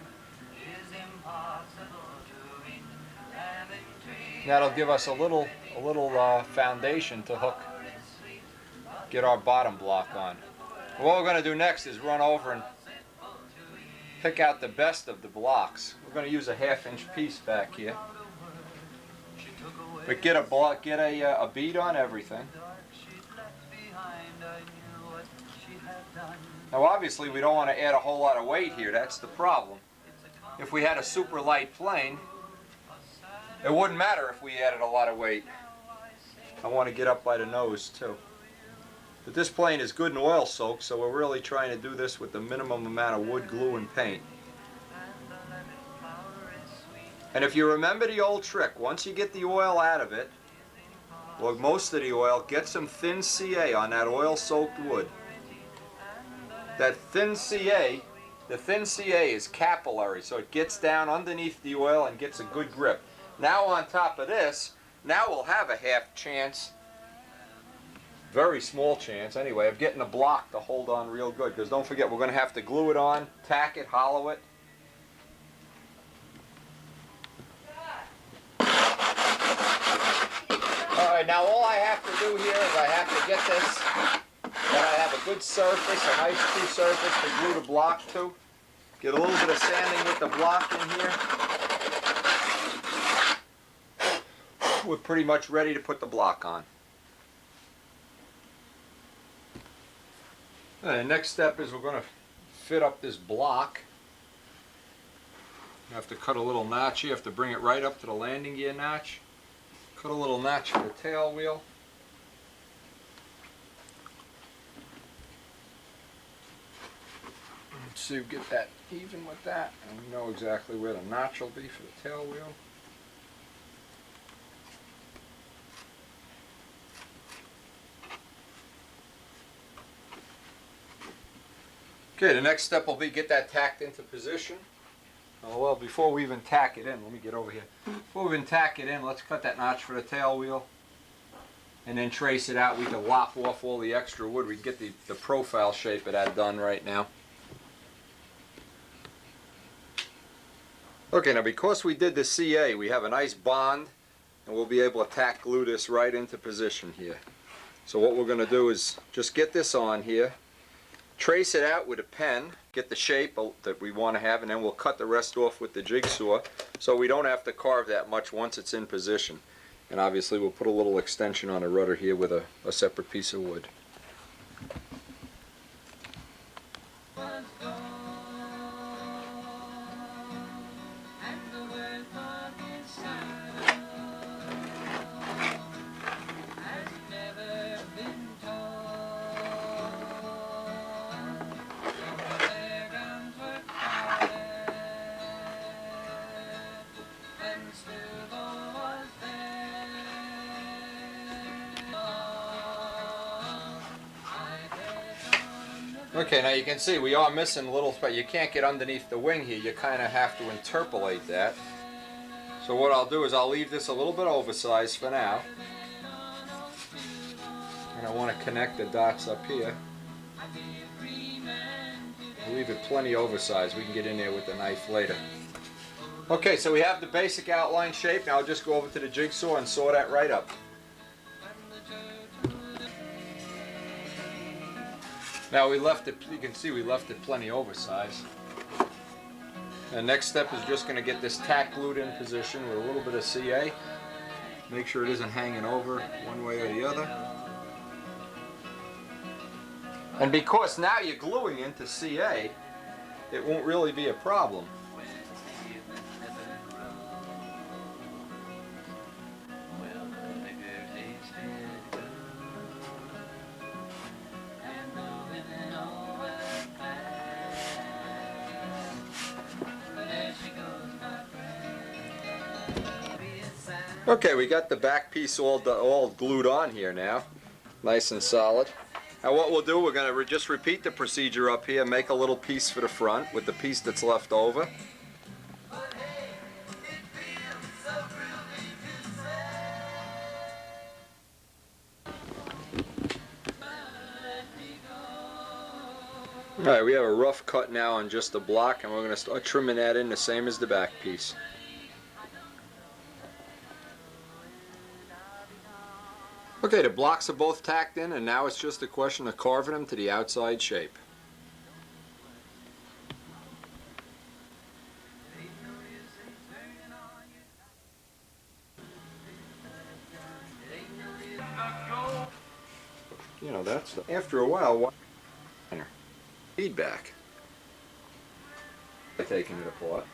That'll give us a little foundation to hook, get our bottom block on. What we're going to do next is run over and pick out the best of the blocks. We're going to use a 1/2-inch piece back here, but get a bead on everything. Now obviously we don't want to add a whole lot of weight here, that's the problem. If we had a super light plane, it wouldn't matter if we added a lot of weight. I want to get up by the nose too. But this plane is good and oil soaked, so we're really trying to do this with the minimum amount of wood, glue, and paint. And if you remember the old trick, once you get the oil out of it, or most of the oil, get some thin CA on that oil soaked wood. That thin CA, the thin CA is capillary, so it gets down underneath the oil and gets a good grip. Now on top of this, now we'll have a half chance, very small chance anyway, of getting the block to hold on real good. Because don't forget, we're going to have to glue it on, tack it, hollow it. Alright, now all I have to do here is I have to get this, that I have a good surface, a nice true surface to glue the block to. Get a little bit of sanding with the block in here. We're pretty much ready to put the block on. The next step is we're going to fit up this block. You have to cut a little notch. You have to bring it right up to the landing gear notch. Cut a little notch for the tail wheel. Let's see if we get that even with that, and we know exactly where the notch will be for the tail wheel. Okay, the next step will be get that tacked into position. Oh, well, before we even tack it in, let me get over here. Before we even tack it in, let's cut that notch for the tail wheel and then trace it out. We can lop off all the extra wood. We can get the profile shape of that done right now. Okay, now because we did the CA, we have a nice bond, and we'll be able to tack glue this right into position here. So what we're going to do is just get this on here, trace it out with a pen, get the shape that we want to have, and then we'll cut the rest off with the jigsaw so we don't have to carve that much once it's in position. And obviously we'll put a little extension on the rudder here with a separate piece of wood. Okay, now you can see we are missing a little spot. You can't get underneath the wing here. You kind of have to interpolate that. So what I'll do is I'll leave this a little bit oversized for now. And I want to connect the dots up here. I'll leave it plenty oversized. We can get in there with the knife later. Okay, so we have the basic outline shape. Now I'll just go over to the jigsaw and saw that right up. Now we left it, you can see we left it plenty oversized. The next step is just going to get this tack glued in position with a little bit of CA. Make sure it isn't hanging over one way or the other. And because now you're gluing into CA, it won't really be a problem. Okay, we got the back piece all glued on here now, nice and solid. Now what we'll do, we're going to just repeat the procedure up here, make a little piece for the front with the piece that's left over. Alright, we have a rough cut now on just the block, and we're going to start trimming that in the same as the back piece. Okay, the blocks are both tacked in, and now it's just a question of carving them to the outside shape. You know, that's after a while, feedback. Taking it apart.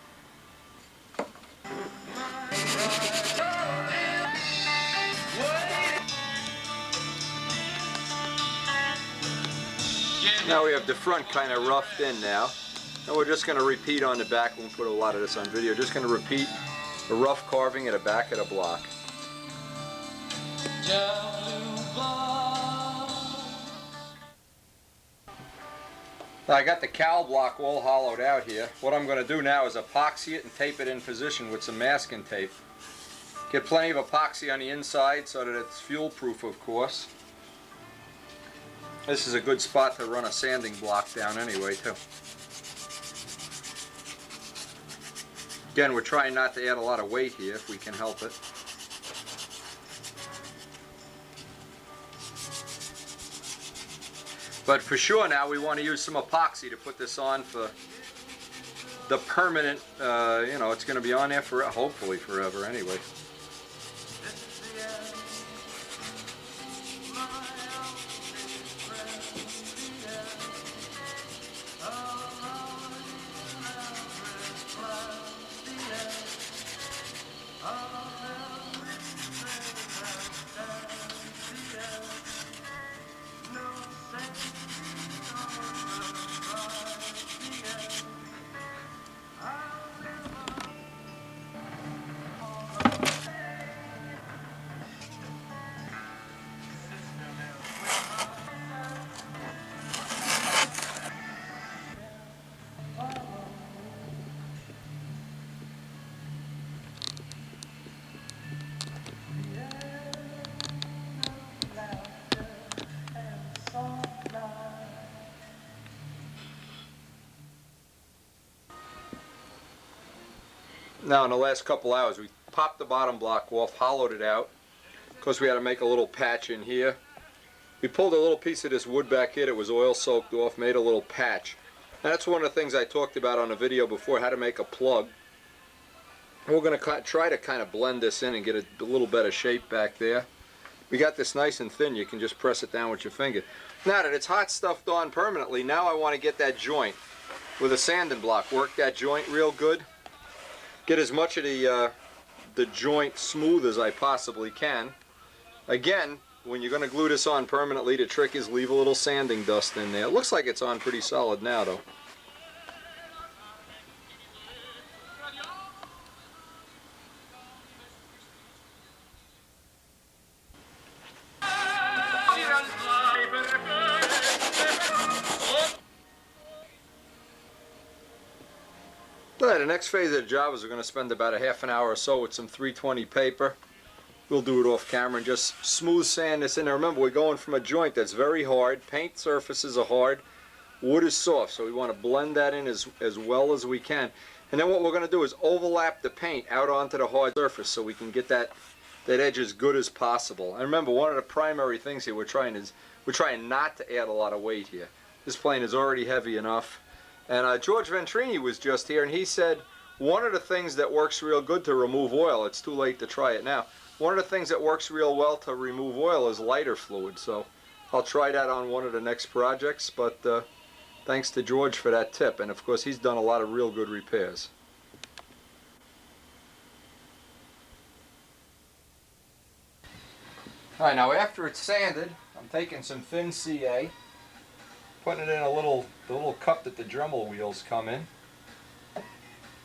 Now we have the front kind of roughed in now, and we're just going to repeat on the back. We'll put a lot of this on video. Just going to repeat a rough carving at the back of the block. Now I got the cowl block all hollowed out here. What I'm going to do now is epoxy it and tape it in position with some masking tape. Get plenty of epoxy on the inside so that it's fuel proof, of course. This is a good spot to run a sanding block down anyway, too. Again, we're trying not to add a lot of weight here if we can help it. But for sure now we want to use some epoxy to put this on for the permanent, you know, it's going to be on there for hopefully forever anyway. Now in the last couple hours we popped the bottom block off, hollowed it out, because we had to make a little patch in here. We pulled a little piece of this wood back here that was oil soaked off, made a little patch. Now that's one of the things I talked about on a video before, how to make a plug. We're going to try to kind of blend this in and get a little better shape back there. We got this nice and thin, you can just press it down with your finger. Now that it's hot stuffed on permanently, now I want to get that joint with a sanding block. Work that joint real good. Get as much of the joint smooth as I possibly can. Again, when you're going to glue this on permanently, the trick is leave a little sanding dust in there. It looks like it's on pretty solid now though. Alright, the next phase of the job is we're going to spend about a half an hour or so with some 320 paper. We'll do it off camera and just smooth sand this in there. Remember, we're going from a joint that's very hard. Paint surfaces are hard. Wood is soft, so we want to blend that in as well as we can. And then what we're going to do is overlap the paint out onto the hard surface so we can get that edge as good as possible. And remember, one of the primary things here we're trying not to add a lot of weight here. This plane is already heavy enough. And George Ventrini was just here, and he said one of the things that works real good to remove oil, it's too late to try it now, one of the things that works real well to remove oil is lighter fluid. So I'll try that on one of the next projects, but thanks to George for that tip. And of course, he's done a lot of real good repairs. Alright, now after it's sanded, I'm taking some thin CA, putting it in the little cup that the Dremel wheels come in.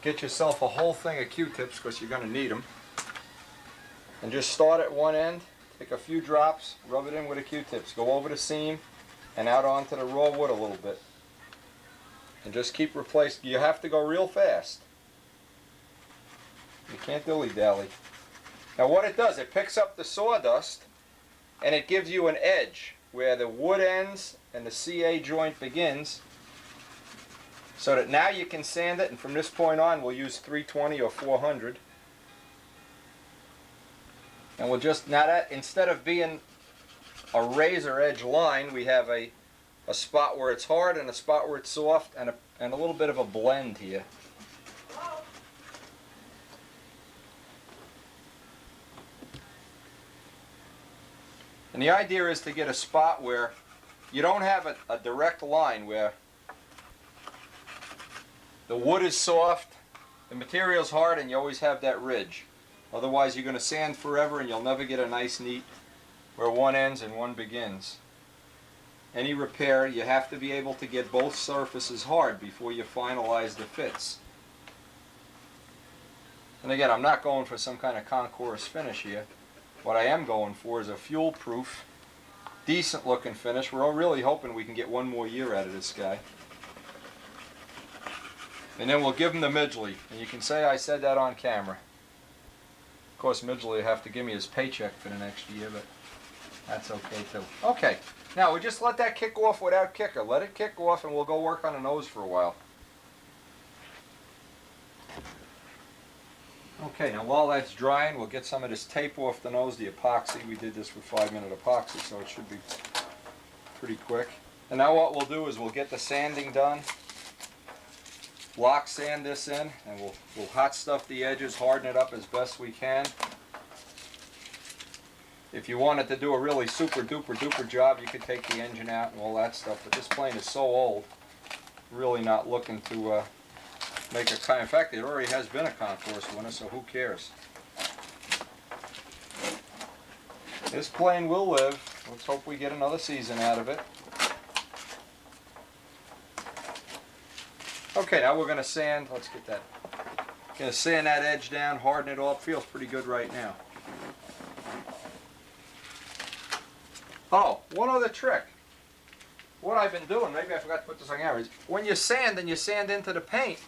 Get yourself a whole thing of Q-tips because you're going to need them. And just start at one end, take a few drops, rub it in with the Q-tips. Go over the seam and out onto the raw wood a little bit. And just keep replacing. You have to go real fast. You can't dilly-dally. Now what it does, it picks up the sawdust and it gives you an edge where the wood ends and the CA joint begins, so that now you can sand it, and from this point on we'll use 320 or 400. And we'll just, now that instead of being a razor edge line, we have a spot where it's hard and a spot where it's soft, and a little bit of a blend here. And the idea is to get a spot where you don't have a direct line, where the wood is soft, the material's hard, and you always have that ridge. Otherwise you're going to sand forever and you'll never get a nice neat where one ends and one begins. Any repair, you have to be able to get both surfaces hard before you finalize the fits. And again, I'm not going for some kind of concourse finish here. What I am going for is a fuel-proof, decent looking finish. We're all really hoping we can get one more year out of this guy. And then we'll give him the Midgley. And you can say I said that on camera. Of course, Midgley will have to give me his paycheck for the next year, but that's okay too. Okay, now we just let that kick off without kicker. Let it kick off and we'll go work on the nose for a while. Okay, now while that's drying, we'll get some of this tape off the nose, the epoxy. We did this with 5-minute epoxy, so it should be pretty quick. And now what we'll do is we'll get the sanding done, block sand this in, and we'll hot stuff the edges, harden it up as best we can. If you wanted to do a really super duper duper job, you could take the engine out and all that stuff, but this plane is so old, really not looking to make a kind. In fact, it already has been a concourse winner, so who cares? This plane will live. Let's hope we get another season out of it. Okay, now we're going to sand. Let's get that. Going to sand that edge down, harden it all up. Feels pretty good right now. Oh, one other trick. What I've been doing, maybe I forgot to put this on camera, is when you sand and you sand into the paint,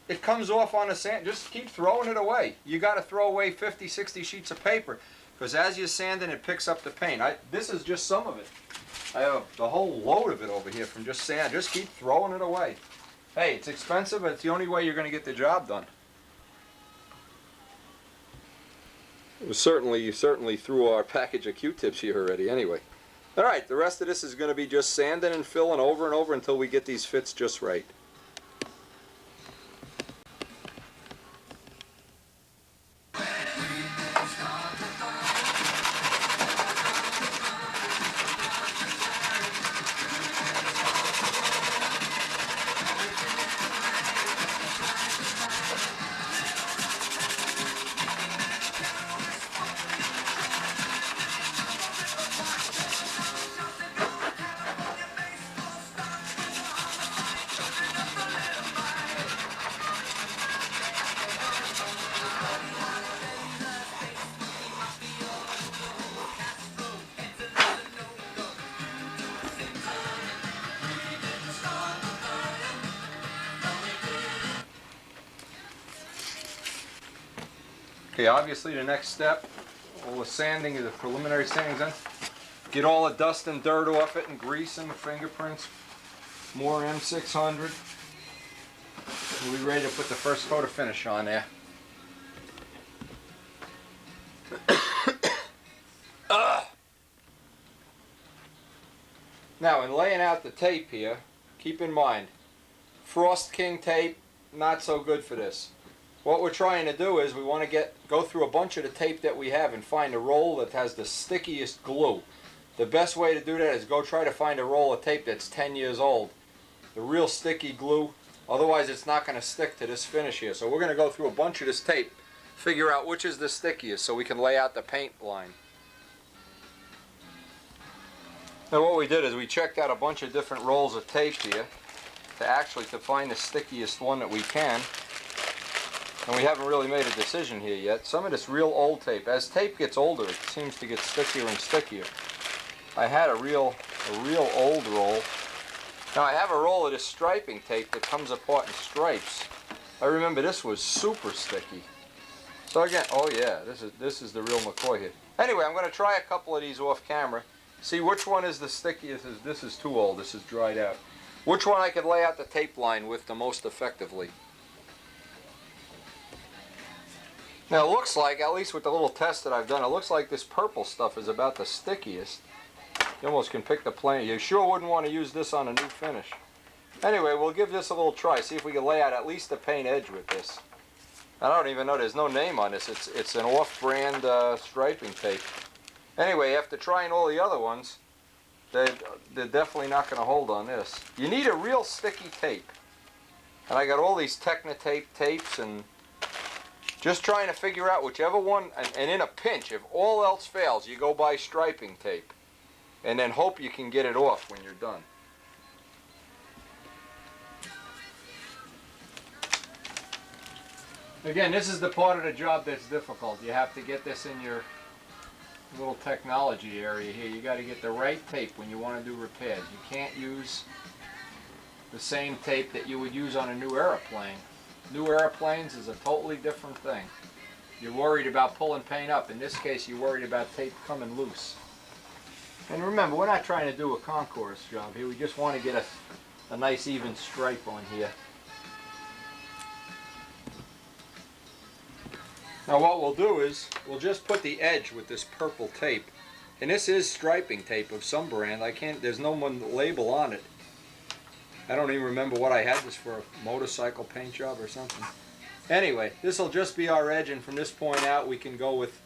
it comes off on the sand. Just keep throwing it away. You got to throw away 50, 60 sheets of paper, because as you're sanding, it picks up the paint. This is just some of it. I have the whole load of it over here from just sand. Just keep throwing it away. Hey, it's expensive, but it's the only way you're going to get the job done. You certainly threw our package of Q-tips here already anyway. All right, the rest of this is going to be just sanding and filling over and over until we get these fits just right. Okay, obviously the next step, all the sanding, the preliminary sanding's done. Get all the dust and dirt off it and grease and the fingerprints. More M600. We'll be ready to put the first coat of finish on there. Now, in laying out the tape here, keep in mind, Frost King tape, not so good for this. What we're trying to do is we want to go through a bunch of the tape that we have and find a roll that has the stickiest glue. The best way to do that is go try to find a roll of tape that's 10 years old. The real sticky glue, otherwise it's not going to stick to this finish here. So we're going to go through a bunch of this tape, figure out which is the stickiest so we can lay out the paint line. Now what we did is we checked out a bunch of different rolls of tape here to find the stickiest one that we can. And we haven't really made a decision here yet. Some of this real old tape, as tape gets older, it seems to get stickier and stickier. I had a real old roll. Now I have a roll of this striping tape that comes apart in stripes. I remember this was super sticky. So again, oh yeah, this is the real McCoy here. Anyway, I'm going to try a couple of these off camera. See which one is the stickiest. This is too old. This is dried out. Which one I could lay out the tape line with the most effectively. Now it looks like, at least with the little test that I've done, it looks like this purple stuff is about the stickiest. You almost can pick the plane. You sure wouldn't want to use this on a new finish. Anyway, we'll give this a little try. See if we can lay out at least the paint edge with this. I don't even know, there's no name on this. It's an off-brand striping tape. Anyway, after trying all the other ones, they're definitely not going to hold on this. You need a real sticky tape. And I got all these Technitape tapes and just trying to figure out whichever one, and in a pinch, if all else fails, you go buy striping tape. And then hope you can get it off when you're done. Again, this is the part of the job that's difficult. You have to get this in your little technology area here. You got to get the right tape when you want to do repairs. You can't use the same tape that you would use on a new airplane. New airplanes is a totally different thing. You're worried about pulling paint up. In this case, you're worried about tape coming loose. And remember, we're not trying to do a concourse job here. We just want to get a nice even stripe on here. Now what we'll do is, we'll just put the edge with this purple tape. And this is striping tape of some brand. There's no one label on it. I don't even remember what I had this for, a motorcycle paint job or something. Anyway, this will just be our edge, and from this point out we can go with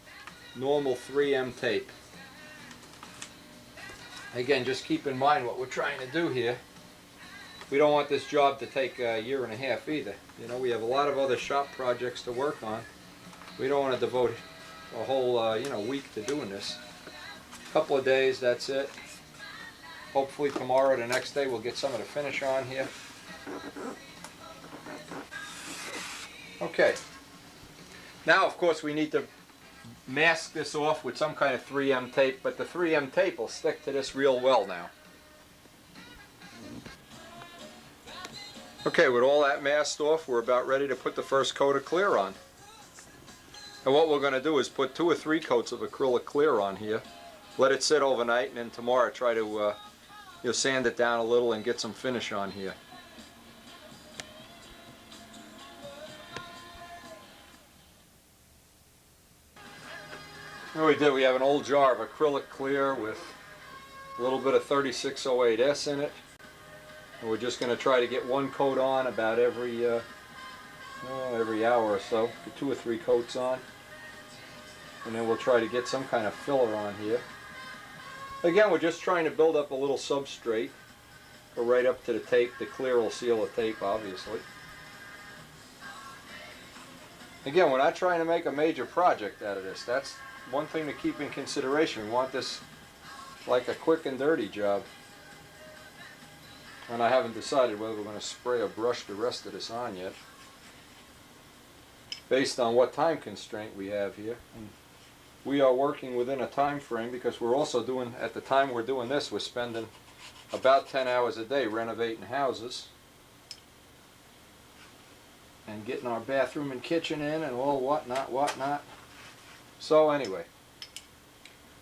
normal 3M tape. Again, just keep in mind what we're trying to do here. We don't want this job to take a year and a half either. You know, we have a lot of other shop projects to work on. We don't want to devote a whole week to doing this. A couple of days, that's it. Hopefully tomorrow or the next day we'll get some of the finish on here. Okay. Now of course we need to mask this off with some kind of 3M tape, but the 3M tape will stick to this real well now. Okay, with all that masked off, we're about ready to put the first coat of clear on. And what we're going to do is put 2 or 3 coats of acrylic clear on here, let it sit overnight, and then tomorrow try to sand it down a little and get some finish on here. What we did, we have an old jar of acrylic clear with a little bit of 3608S in it. And we're just going to try to get 1 coat on about every hour or so. Get 2 or 3 coats on. And then we'll try to get some kind of filler on here. Again, we're just trying to build up a little substrate. Go right up to the tape. The clear will seal the tape, obviously. Again, we're not trying to make a major project out of this. That's one thing to keep in consideration. We want this like a quick and dirty job. And I haven't decided whether we're going to spray or brush the rest of this on yet, based on what time constraint we have here. And we are working within a time frame because we're also doing, at the time we're doing this, we're spending about 10 hours a day renovating houses and getting our bathroom and kitchen in and all whatnot. So anyway,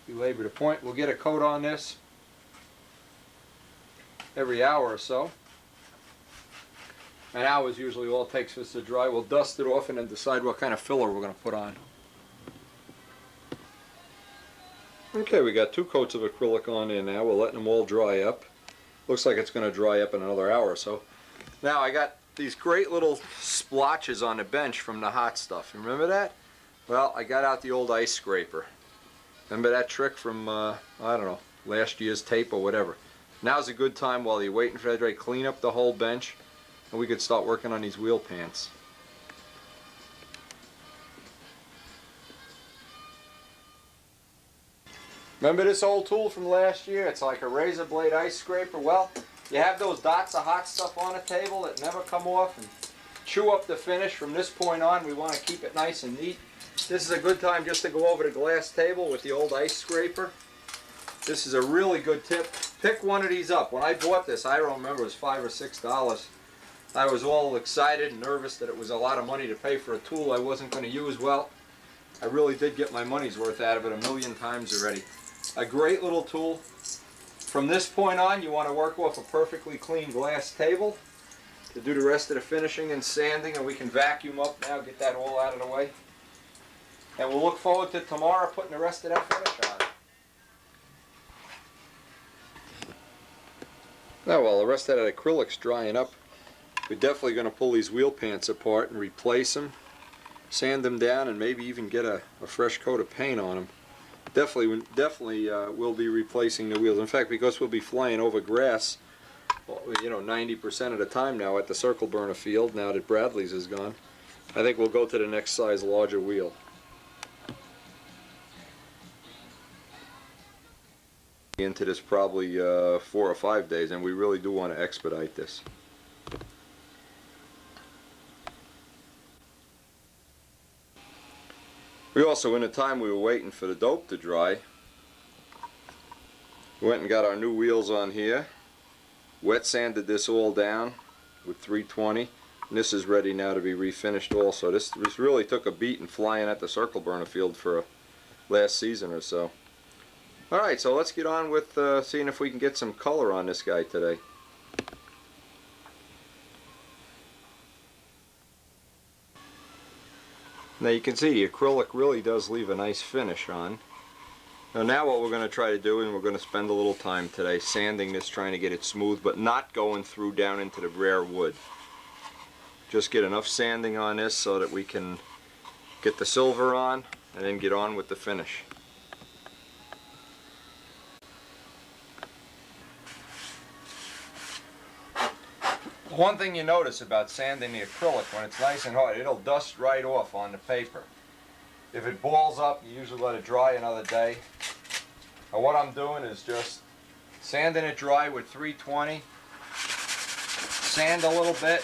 belabor the point. We'll get a coat on this every hour or so. An hour is usually all it takes for this to dry. We'll dust it off and then decide what kind of filler we're going to put on. Okay, we got 2 coats of acrylic on in now. We're letting them all dry up. Looks like it's going to dry up in another hour or so. Now I got these great little splotches on the bench from the hot stuff. You remember that? Well, I got out the old ice scraper. Remember that trick from, I don't know, last year's tape or whatever. Now's a good time while you're waiting for that to dry. Clean up the whole bench and we could start working on these wheel pants. Remember this old tool from last year? It's like a razor blade ice scraper. Well, you have those dots of hot stuff on a table that never come off and chew up the finish. From this point on, we want to keep it nice and neat. This is a good time just to go over the glass table with the old ice scraper. This is a really good tip. Pick one of these up. When I bought this, I don't remember, it was $5 or $6. I was all excited and nervous that it was a lot of money to pay for a tool I wasn't going to use. Well, I really did get my money's worth out of it 1,000,000 times already. A great little tool. From this point on, you want to work off a perfectly clean glass table to do the rest of the finishing and sanding, and we can vacuum up now, get that all out of the way. And we'll look forward to tomorrow putting the rest of that finish on. Now while the rest of that acrylic's drying up, we're definitely going to pull these wheel pants apart and replace them, sand them down, and maybe even get a fresh coat of paint on them. Definitely we'll be replacing the wheels. In fact, because we'll be flying over grass, you know, 90% of the time now at the circle burner field, now that Bradley's is gone, I think we'll go to the next size larger wheel. Into this probably 4 or 5 days, and we really do want to expedite this. We also, in the time we were waiting for the dope to dry, we went and got our new wheels on here, wet sanded this all down with 320, and this is ready now to be refinished also. This really took a beating flying at the circle burner field for last season or so. Alright, so let's get on with seeing if we can get some color on this guy today. Now you can see the acrylic really does leave a nice finish on. Now what we're going to try to do, and we're going to spend a little time today sanding this, trying to get it smooth, but not going through down into the bare wood. Just get enough sanding on this so that we can get the silver on and then get on with the finish. One thing you notice about sanding the acrylic, when it's nice and hard, it'll dust right off on the paper. If it balls up, you usually let it dry another day. And what I'm doing is just sanding it dry with 320, sand a little bit.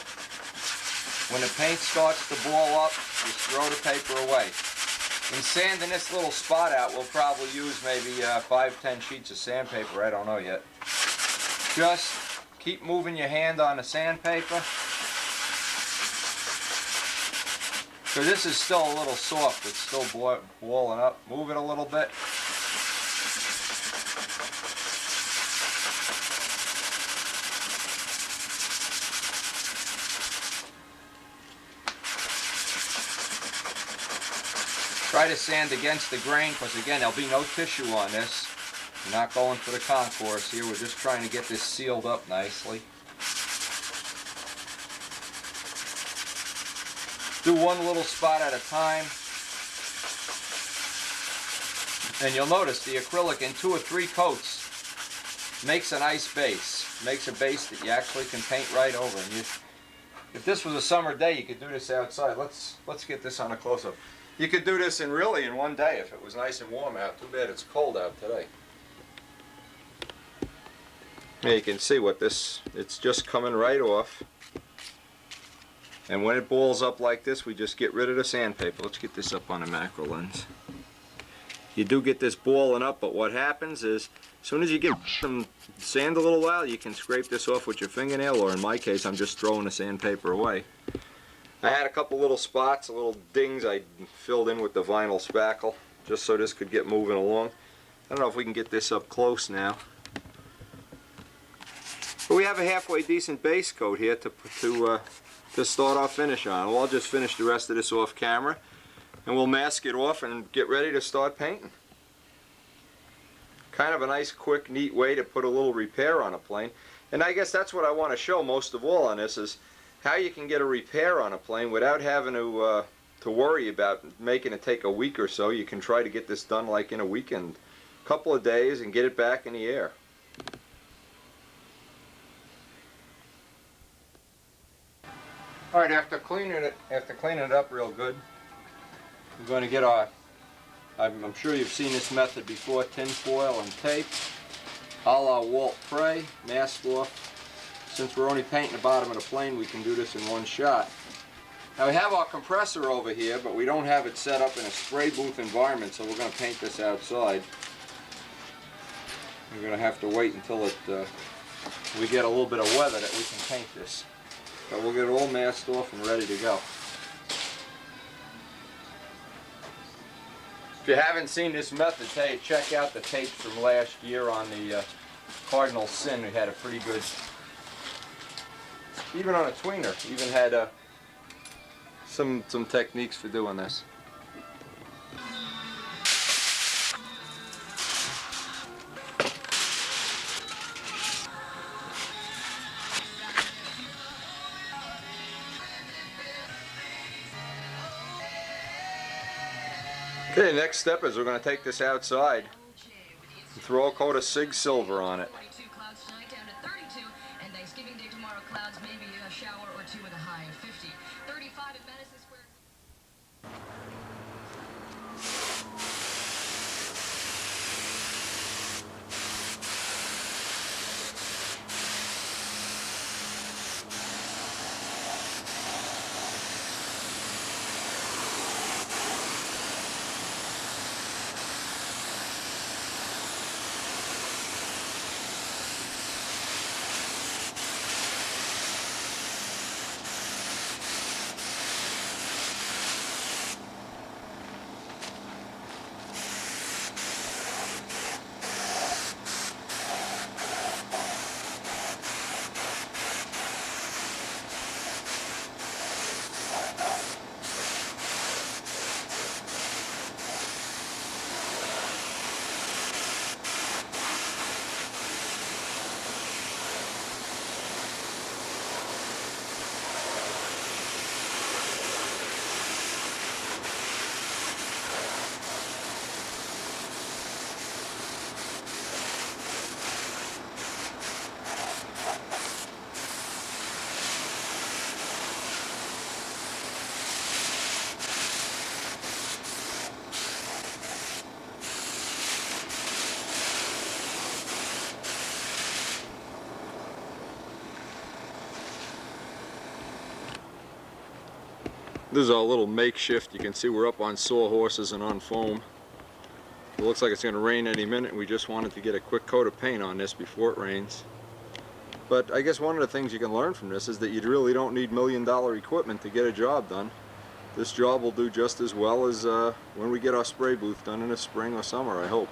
When the paint starts to ball up, just throw the paper away. In sanding this little spot out, we'll probably use maybe 5-10 sheets of sandpaper, I don't know yet. Just keep moving your hand on the sandpaper. So this is still a little soft, it's still balling up. Move it a little bit. Try to sand against the grain, because again, there'll be no tissue on this. We're not going for the concourse here, we're just trying to get this sealed up nicely. Do one little spot at a time. And you'll notice the acrylic in 2 or 3 coats makes a nice base. Makes a base that you actually can paint right over. And if this was a summer day, you could do this outside. Let's get this on a close-up. You could do this in one day if it was nice and warm out. Too bad it's cold out today. Now you can see what it's just coming right off. And when it balls up like this, we just get rid of the sandpaper. Let's get this up on a macro lens. You do get this balling up, but what happens is, as soon as you get some sand a little while, you can scrape this off with your fingernail, or in my case, I'm just throwing the sandpaper away. I had a couple little spots, little dings I filled in with the vinyl spackle, just so this could get moving along. I don't know if we can get this up close now. But we have a halfway decent base coat here to start our finish on. Well, I'll just finish the rest of this off camera, and we'll mask it off and get ready to start painting. Kind of a nice, quick, neat way to put a little repair on a plane. And I guess that's what I want to show most of all on this, is how you can get a repair on a plane without having to worry about making it take a week or so. You can try to get this done like in a weekend, couple of days, and get it back in the air. All right, after cleaning it up real good, we're going to get our, I'm sure you've seen this method before, tin foil and tape, a la Walt Prey, mask off. Since we're only painting the bottom of the plane, we can do this in one shot. Now we have our compressor over here, but we don't have it set up in a spray booth environment, so we're going to paint this outside. We're going to have to wait until we get a little bit of weather that we can paint this. But we'll get it all masked off and ready to go. If you haven't seen this method, hey, check out the tapes from last year on the Cardinal Sin. We had a pretty good, even on a tweener, even had some techniques for doing this. Okay, next step is we're going to take this outside and throw a coat of Sig Silver on it. Clouds tonight down to 32, and Thanksgiving Day tomorrow, clouds, maybe a shower or two with a high of 50. 35 at Madison Square. This is our little makeshift. You can see we're up on sawhorses and on foam. It looks like it's going to rain any minute, and we just wanted to get a quick coat of paint on this before it rains. But I guess one of the things you can learn from this is that you really don't need million-dollar equipment to get a job done. This job will do just as well as when we get our spray booth done in the spring or summer, I hope.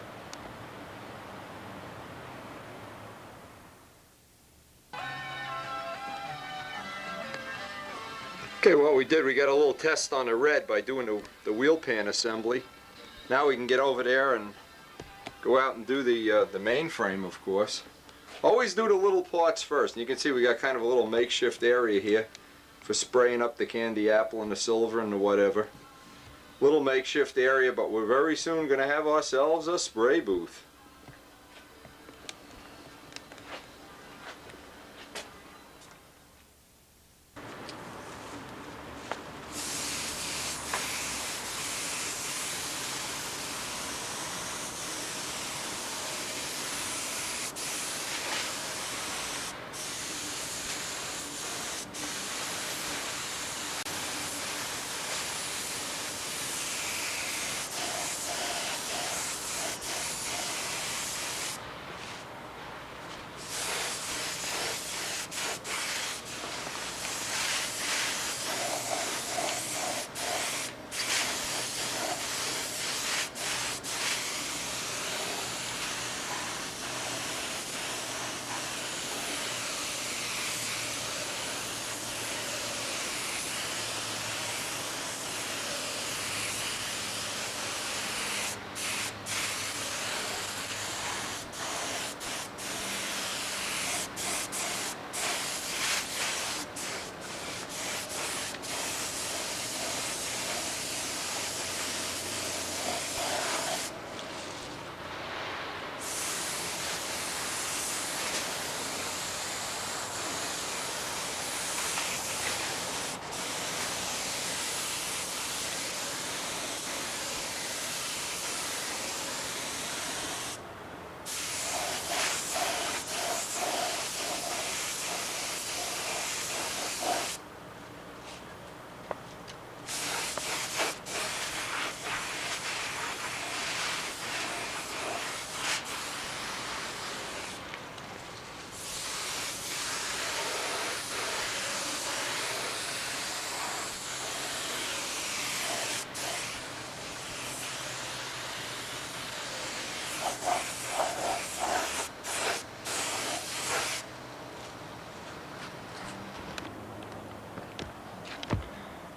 Okay, well, we got a little test on the red by doing the wheel pan assembly. Now we can get over there and go out and do the main frame, of course. Always do the little parts first. And you can see we got kind of a little makeshift area here for spraying up the candy apple and the silver and the whatever. Little makeshift area, but we're very soon going to have ourselves a spray booth.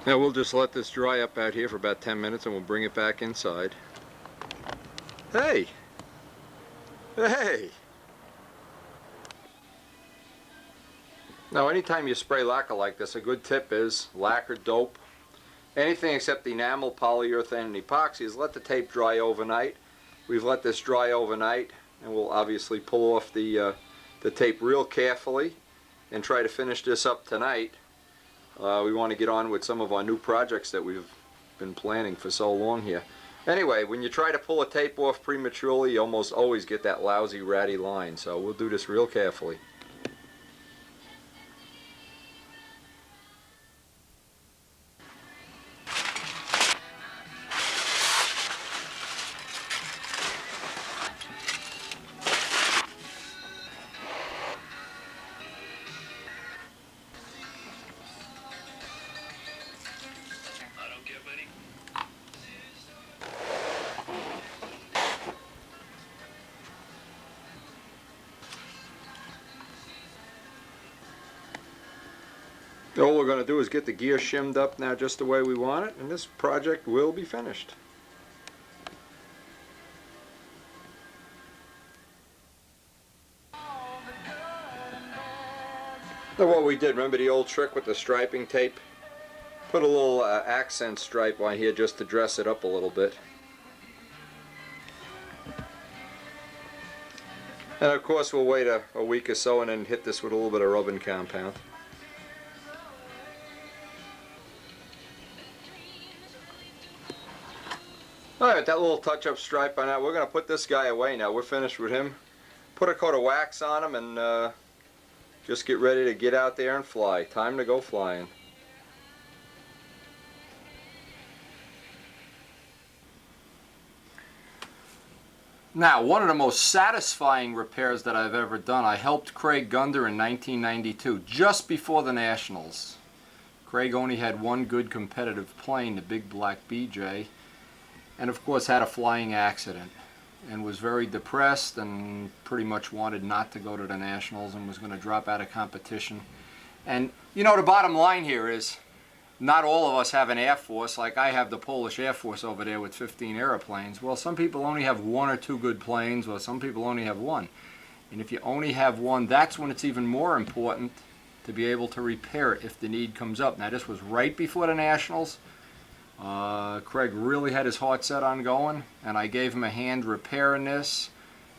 Now we'll just let this dry up out here for about 10 minutes and we'll bring it back inside. Hey! Hey! Now anytime you spray lacquer like this, a good tip is lacquer, dope, anything except enamel, polyurethane, and epoxy is let the tape dry overnight. We've let this dry overnight and we'll obviously pull off the tape real carefully and try to finish this up tonight. We want to get on with some of our new projects that we've been planning for so long here. Anyway, when you try to pull a tape off prematurely, you almost always get that lousy, ratty line. So we'll do this real carefully. All we're going to do is get the gear shimmed up now just the way we want it, and this project will be finished. So what we did, remember the old trick with the striping tape? Put a little accent stripe on here just to dress it up a little bit. And of course we'll wait a week or so and then hit this with a little bit of rubbing compound. Alright, that little touch-up stripe on that, we're going to put this guy away now. We're finished with him. Put a coat of wax on him and just get ready to get out there and fly. Time to go flying. Now, one of the most satisfying repairs that I've ever done, I helped Craig Gunder in 1992, just before the Nationals. Craig only had one good competitive plane, the Big Black BJ, and of course had a flying accident and was very depressed and pretty much wanted not to go to the Nationals and was going to drop out of competition. And you know, the bottom line here is not all of us have an Air Force. Like I have the Polish Air Force over there with 15 airplanes. Well, some people only have one or two good planes, or some people only have one. And if you only have one, that's when it's even more important to be able to repair it if the need comes up. Now this was right before the Nationals. Craig really had his heart set on going, and I gave him a hand repairing this,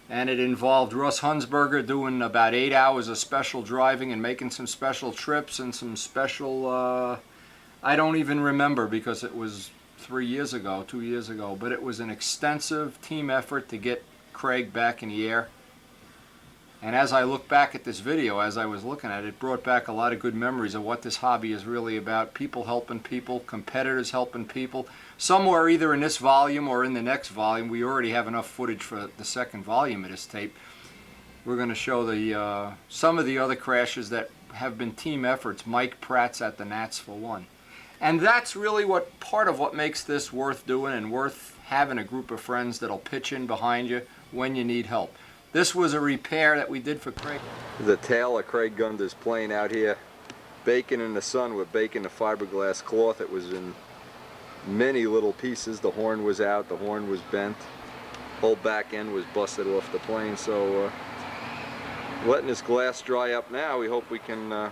and it involved Russ Hunsberger doing about 8 hours of special driving and making some special trips and some special, I don't even remember because it was 2 years ago, but it was an extensive team effort to get Craig back in the air. And as I look back at this video, as I was looking at it, it brought back a lot of good memories of what this hobby is really about. People helping people, competitors helping people. Somewhere either in this volume or in the next volume, we already have enough footage for the second volume of this tape. We're going to show the some of the other crashes that have been team efforts. Mike Pratt's at the Nats for one. And that's really what part of what makes this worth doing and worth having a group of friends that'll pitch in behind you when you need help. This was a repair that we did for Craig. The tail of Craig Gunder's plane out here, baking in the sun with baking the fiberglass cloth. It was in many little pieces. The horn was out, the horn was bent, whole back end was busted off the plane. So letting this glass dry up now, we hope we can,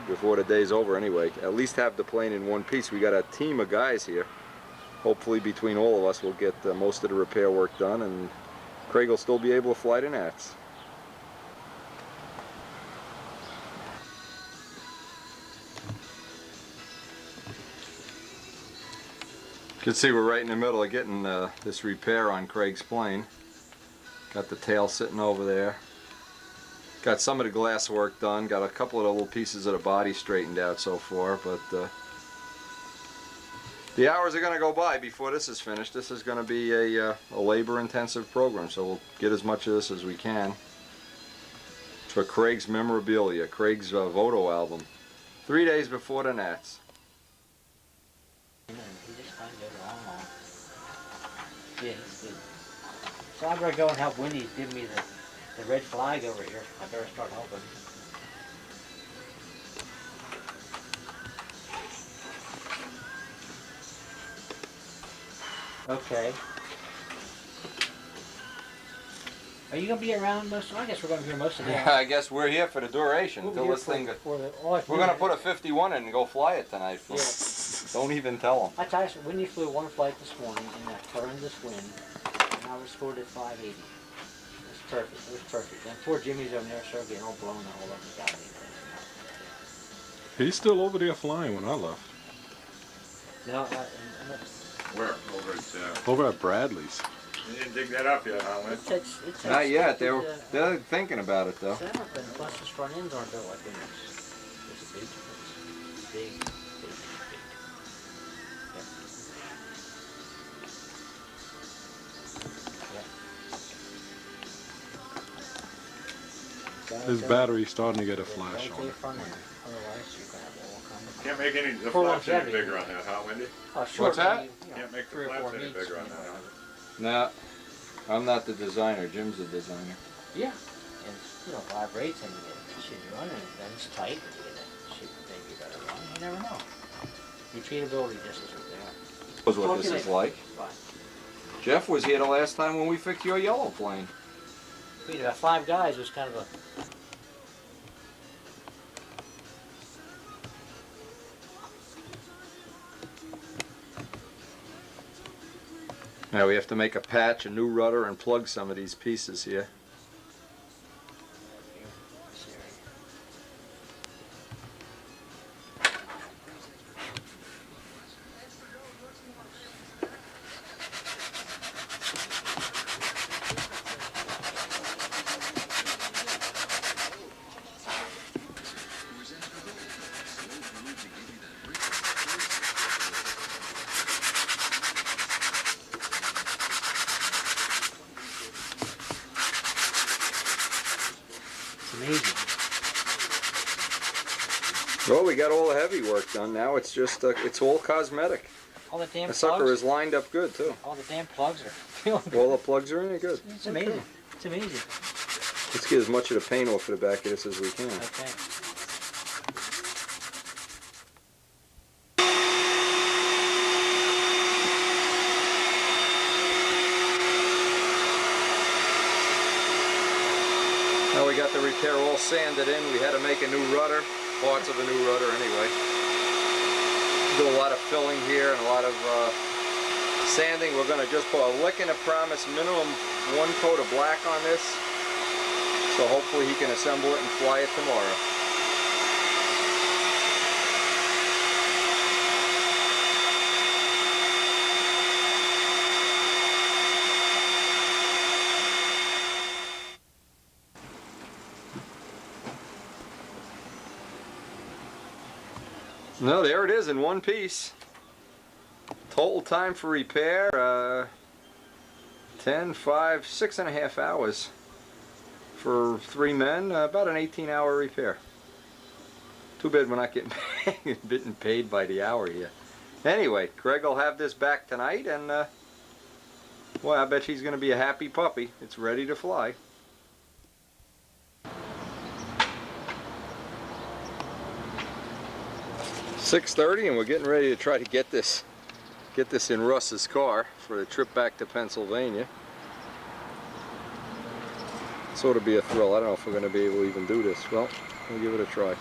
before the day's over anyway, at least have the plane in one piece. We got a team of guys here. Hopefully between all of us we'll get most of the repair work done, and Craig will still be able to fly the Nats. You can see we're right in the middle of getting this repair on Craig's plane. Got the tail sitting over there. Got some of the glass work done. Got a couple of the little pieces of the body straightened out so far, but the hours are going to go by before this is finished. This is going to be a labor-intensive program, so we'll get as much of this as we can. For Craig's memorabilia, Craig's photo album. 3 days before the Nats. Yeah, he's good. So I better go and help Wendy give me the red flag over here. I better start helping. Okay. Are you gonna be around most? I guess we're gonna be here most of the day. I guess we're here for the duration We'll be until here this thing. we're We're gonna put a 51 in and go fly it tonight. Yeah. Don't even tell them. I tell you, Windy flew one flight this morning in that horrendous wind, and I was scored at 580. It was perfect. It was perfect. And poor Jimmy's over there, started getting all blown all over the guy. He's still over there flying when I left. No, Where? Over at, Over at Bradley's. you didn't dig that up yet, huh, Lynn? it takes Not yet. the They're thinking about it though. setup, and plus his front ends aren't built like this. It's a big difference. Big, big, big. Yep. His battery's starting to get a flash Don't on do it. front end. Otherwise, you're gonna have all kinds of. Can't make any, the For flaps any longevity. bigger on that, huh, Wendy? What's that? Can't make the Three or flaps four any meets, bigger on you that, know, huh? No, I'm not the designer. Jim's the designer. Yeah, and vibrates and you get it shit running, and then it's tight and you get that shit maybe better run. You never know. Repeatability just isn't there. Knows what this is like. Fine. Jeff was here the last time when we fixed your yellow plane. We had about 5 guys. It was kind of a. Now we have to make a patch, a new rudder, and plug some of these pieces here. Amazing. Well, we got all the heavy work done. Now it's just, it's all cosmetic. All the damn The sucker plugs. is lined up good too. All the damn plugs are feeling good. All the plugs are in it good. It's amazing. It's amazing. Let's get as much of the paint off of the back of this as we can. Okay. Now we got the repair all sanded in. We had to make a new rudder, parts of a new rudder anyway. Do a lot of filling here and a lot of sanding. We're going to just put a lick and a promise, minimum 1 coat of black on this. So hopefully he can assemble it and fly it tomorrow. No, there it is in one piece. Total time for repair, 10, 5, 6.5 hours. For 3 men, about an 18-hour repair. Too bad we're not getting paid by the hour here. Anyway, Greg will have this back tonight, and well, I bet she's going to be a happy puppy. It's ready to fly. .30, and we're getting ready to try to get this in Russ's car for the trip back to Pennsylvania. So it'll be a thrill. I don't know if we're going to be able to even do this. Well, we'll give it a try.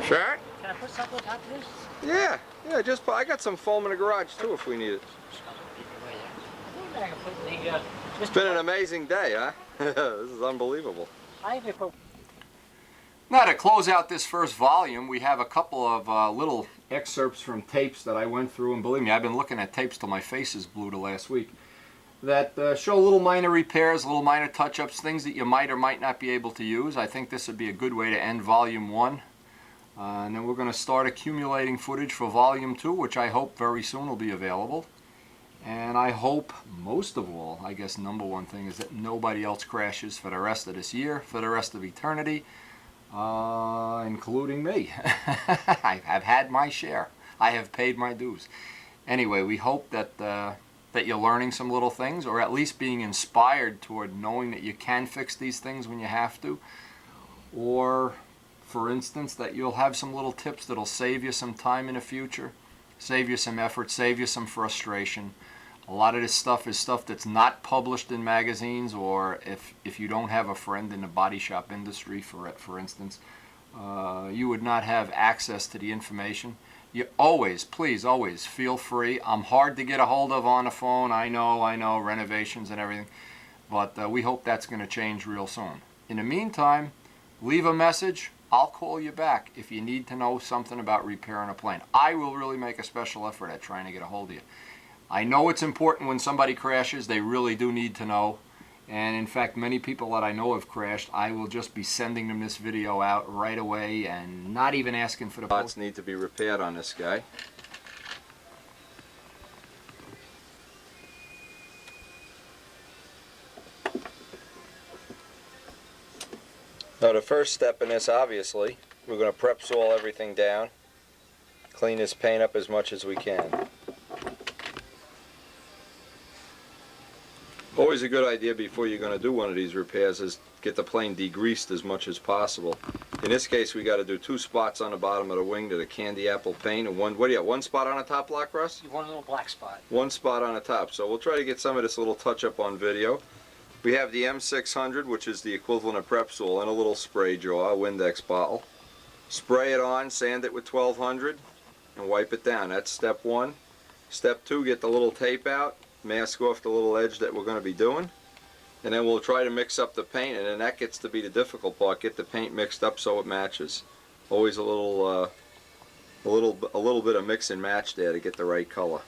Sure? Can I put something on top of this? Yeah, just I got some foam in the garage too if we need it. It's been an amazing day, huh? This is unbelievable. Now to close out this first volume, we have a couple of little excerpts from tapes that I went through, and believe me, I've been looking at tapes till my face is blue the last week, that show little minor repairs, little minor touch-ups, things that you might or might not be able to use. I think this would be a good way to end Volume 1. And then we're going to start accumulating footage for Volume 2, which I hope very soon will be available. And I hope, most of all, I guess number one thing is that nobody else crashes for the rest of this year, for the rest of eternity, including me. I've had my share. I have paid my dues. Anyway, we hope that that you're learning some little things, or at least being inspired toward knowing that you can fix these things when you have to. Or, for instance, that you'll have some little tips that'll save you some time in the future, save you some effort, save you some frustration. A lot of this stuff is stuff that's not published in magazines, or if you don't have a friend in the body shop industry, for instance, you would not have access to the information. You always, please, always feel free. I'm hard to get a hold of on the phone. I know, renovations and everything. But we hope that's going to change real soon. In the meantime, leave a message. I'll call you back if you need to know something about repairing a plane. I will really make a special effort at trying to get a hold of you. I know it's important when somebody crashes. They really do need to know. And in fact, many people that I know have crashed, I will just be sending them this video out right away and not even asking for the parts need to be repaired on this guy. Now the first step in this, obviously, we're going to prep saw everything down, clean this paint up as much as we can. Always a good idea before you're going to do one of these repairs is get the plane degreased as much as possible. In this case, we got to do 2 spots on the bottom of the wing to the candy apple paint, and what do you got, 1 spot on the top block, Russ? One little black spot. 1 spot on the top. So we'll try to get some of this little touch up on video. We have the M600, which is the equivalent of prep soil, and a little spray jar, a Windex bottle. Spray it on, sand it with 1200, and wipe it down. That's step 1. Step 2, get the little tape out, mask off the little edge that we're going to be doing, and then we'll try to mix up the paint, and then that gets to be the difficult part. Get the paint mixed up so it matches. Always a little bit of mix and match there to get the right color.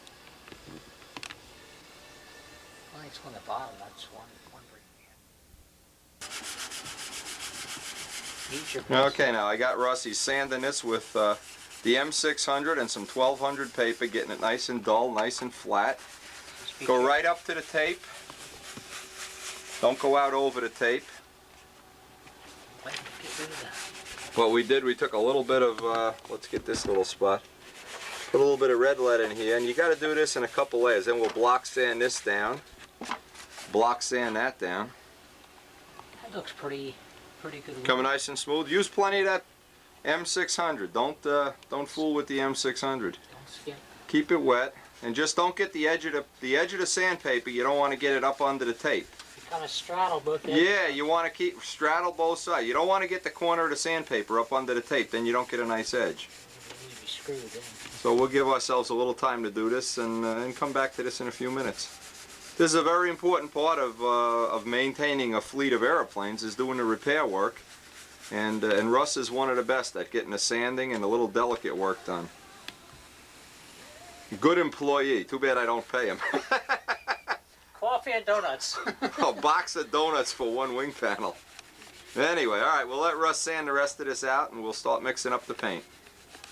Well, it's on the bottom. That's one break. Okay, now I got Rusty sanding this with the M600 and some 1200 paper, getting it nice and dull, nice and flat. Go right up to the tape. Don't go out over the tape. Get rid of that. What we did, we took a little bit of, let's get this little spot. Put a little bit of red lead in here, and you got to do this in a couple layers. Then we'll block sand this down, block sand that down. That looks pretty good. Coming nice and smooth. Use plenty of that M600. Don't fool with the M600. Don't skip. Keep it wet. And just don't get the edge of the sandpaper. You don't want to get it up under the tape. You kind of straddle both ends. Yeah, you want to keep straddle both sides. You don't want to get the corner of the sandpaper up under the tape. Then you don't get a nice edge. You need to be screwed in. So we'll give ourselves a little time to do this and come back to this in a few minutes. This is a very important part of maintaining a fleet of airplanes, is doing the repair work. And Russ is one of the best at getting the sanding and the little delicate work done. Good employee. Too bad I don't pay him. Coffee and donuts. A box of donuts for 1 wing panel. Anyway, all right, we'll let Russ sand the rest of this out, and we'll start mixing up the paint.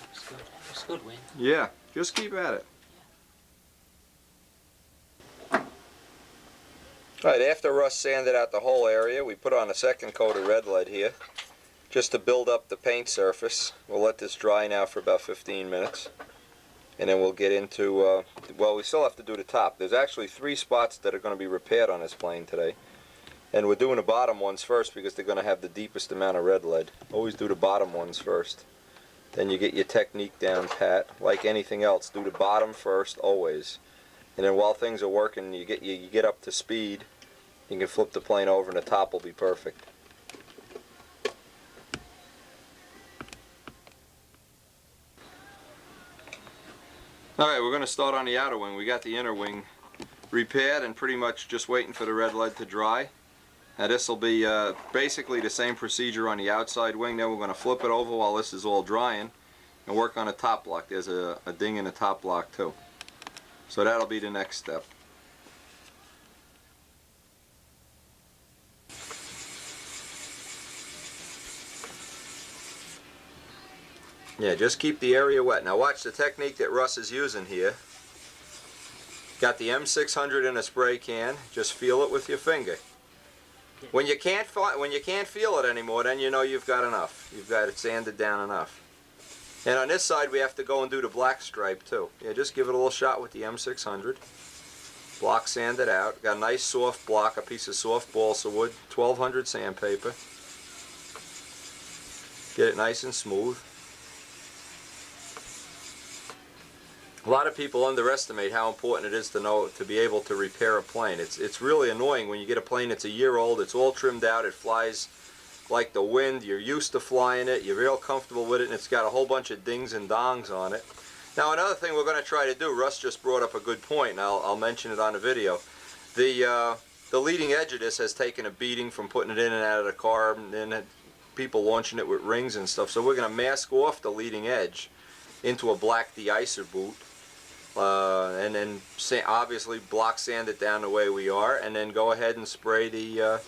That's good. That's good, Wayne. Yeah, just keep at it. All right, after Russ sanded out the whole area, we put on a second coat of red lead here, just to build up the paint surface. We'll let this dry now for about 15 minutes. And then we'll get into, well, we still have to do the top. There's actually 3 spots that are going to be repaired on this plane today. And we're doing the bottom ones first because they're going to have the deepest amount of red lead. Always do the bottom ones first. Then you get your technique down pat. Like anything else, do the bottom first, always. And then while things are working, you get up to speed, you can flip the plane over and the top will be perfect. Alright, we're going to start on the outer wing. We got the inner wing repaired and pretty much just waiting for the red lead to dry. Now this will be basically the same procedure on the outside wing. Then we're going to flip it over while this is all drying and work on a top block. There's a ding in the top block too. So that'll be the next step. Yeah, just keep the area wet. Now watch the technique that Russ is using here. Got the M600 in a spray can. Just feel it with your finger. When you can't feel it anymore, then you know you've got enough. You've got it sanded down enough. And on this side, we have to go and do the black stripe too. Yeah, just give it a little shot with the M600. block sanded out. Got a nice soft block, a piece of soft balsa wood, 1200 sandpaper. Get it nice and smooth. A lot of people underestimate how important it is to be able to repair a plane. It's really annoying when you get a plane that's a year old, it's all trimmed out, it flies like the wind, you're used to flying it, you're real comfortable with it, and it's got a whole bunch of dings and dongs on it. Now another thing we're going to try to do, Russ just brought up a good point, and I'll mention it on the video. The leading edge of this has taken a beating from putting it in and out of the car, and then people launching it with rings and stuff, so we're going to mask off the leading edge into a black de-icer boot. And then obviously block sand it down the way we are, and then go ahead and spray the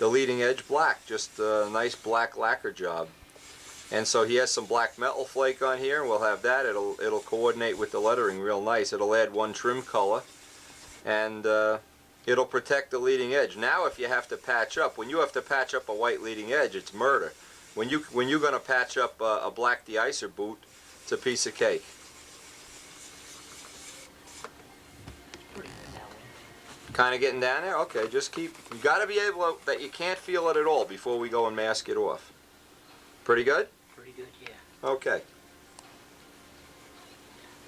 leading edge black, just a nice black lacquer job. And so he has some black metal flake on here, and we'll have that. It'll coordinate with the lettering real nice. It'll add one trim color, and it'll protect the leading edge. Now if you have to patch up, when you have to patch up a white leading edge, it's murder. When you're going to patch up a black de-icer boot, it's a piece of cake. Kind of getting down there? Okay, just keep, you got to be able to, that you can't feel it at all before we go and mask it off. Pretty good? Pretty good, yeah. Okay.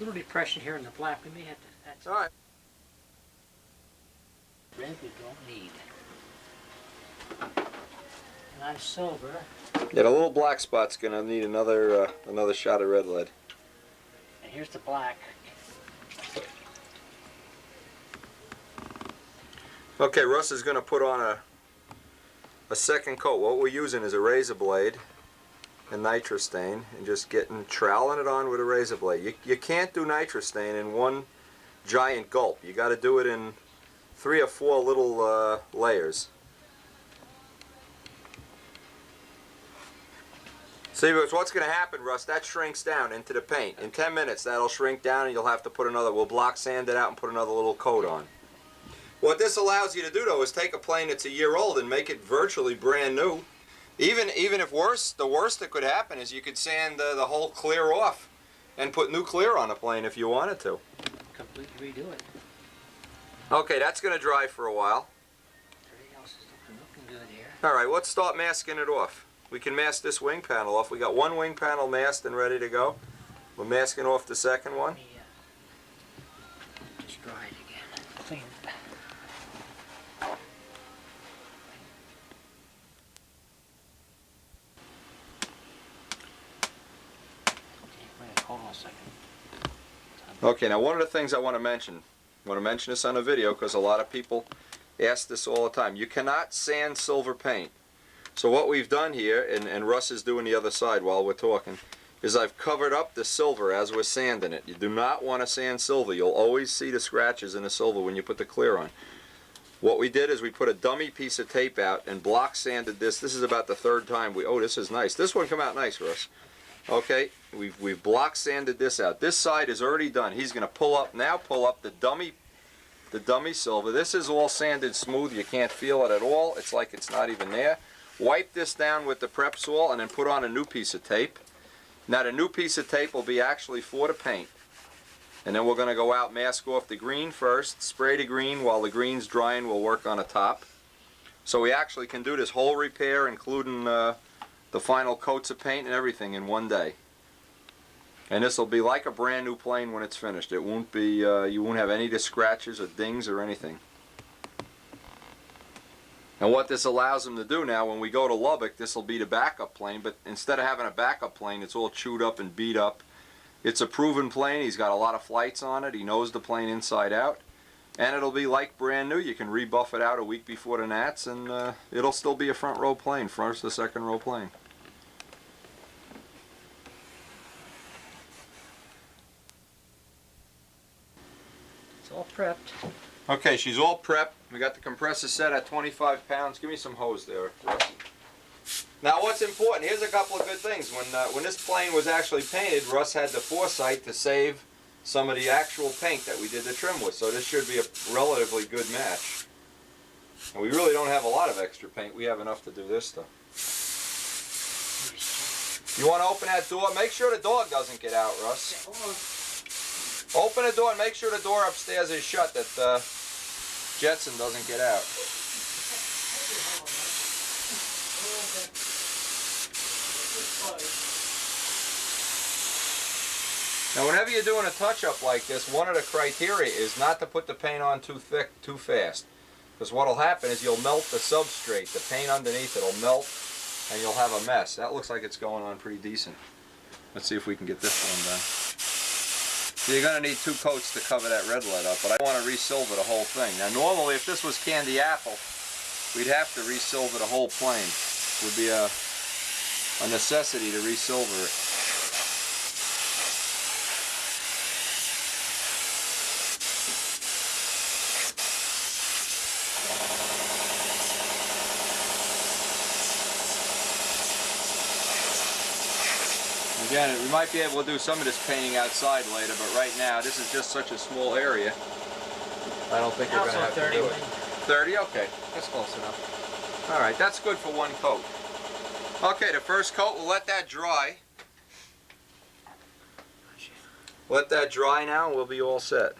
A little depression here in the black. We may have to. That's all right. Red we don't need. And on silver. Yeah, the little black spot's gonna need another shot of red lead. And here's the black. Okay, Russ is going to put on a second coat. What we're using is a razor blade and nitrostain, and just troweling it on with a razor blade. You can't do nitrostain in one giant gulp. You got to do it in 3 or 4 little layers. See, what's going to happen, Russ, that shrinks down into the paint. In 10 minutes, that'll shrink down, and you'll have to put another, we'll block sand it out and put another little coat on. What this allows you to do, though, is take a plane that's a year old and make it virtually brand new. Even if the worst that could happen is you could sand the whole clear off and put new clear on a plane if you wanted to. Completely redo it. Okay, that's going to dry for a while. Everything else is looking good here. All right, let's start masking it off. We can mask this wing panel off. We got one wing panel masked and ready to go. We're masking off the second one. Just dry it again. Clean it. Hold on a second. Okay, now one of the things I want to mention this on a video because a lot of people ask this all the time. You cannot sand silver paint. So what we've done here, and Russ is doing the other side while we're talking, is I've covered up the silver as we're sanding it. You do not want to sand silver. You'll always see the scratches in the silver when you put the clear on. What we did is we put a dummy piece of tape out and block sanded this. This is about the 3rd time oh, this is nice. This one come out nice, Russ. Okay, we've block sanded this out. This side is already done. He's going to pull up the dummy silver. This is all sanded smooth. You can't feel it at all. It's like it's not even there. Wipe this down with the prep swall and then put on a new piece of tape. Now the new piece of tape will be actually for the paint. And then we're going to go out, mask off the green first, spray the green while the green's drying. We'll work on the top. So we actually can do this whole repair, including the final coats of paint and everything, in one day. And this will be like a brand new plane when it's finished. It won't be, you won't have any of the scratches or dings or anything. And what this allows them to do now, when we go to Lubbock, this will be the backup plane, but instead of having a backup plane, it's all chewed up and beat up. It's a proven plane. He's got a lot of flights on it. He knows the plane inside out. And it'll be like brand new. You can rebuff it out a week before the Nats, and it'll still be a front row plane, first or second row plane. It's all prepped. Okay, she's all prepped. We got the compressor set at 25 pounds. Give me some hose there, Russ. Now what's important, here's a couple of good things. When this plane was actually painted, Russ had the foresight to save some of the actual paint that we did the trim with. So this should be a relatively good match. And we really don't have a lot of extra paint. We have enough to do this stuff. You want to open that door? Make sure the dog doesn't get out, Russ. Open the door and make sure the door upstairs is shut, that Jetson doesn't get out. Now whenever you're doing a touch-up like this, one of the criteria is not to put the paint on too thick, too fast. Because what'll happen is you'll melt the substrate, the paint underneath it'll melt, and you'll have a mess. That looks like it's going on pretty decent. Let's see if we can get this one done. So you're going to need 2 coats to cover that red lead up, but I want to resilver the whole thing. Now normally if this was candy apple, we'd have to resilver the whole plane. It would be a necessity to resilver it. Again, we might be able to do some of this painting outside later, but right now this is just such a small area. I don't think we're going to have to do it. 30? Okay, that's close enough. Alright, that's good for 1 coat. Okay, the first coat, we'll let that dry. Let that dry now and we'll be all set.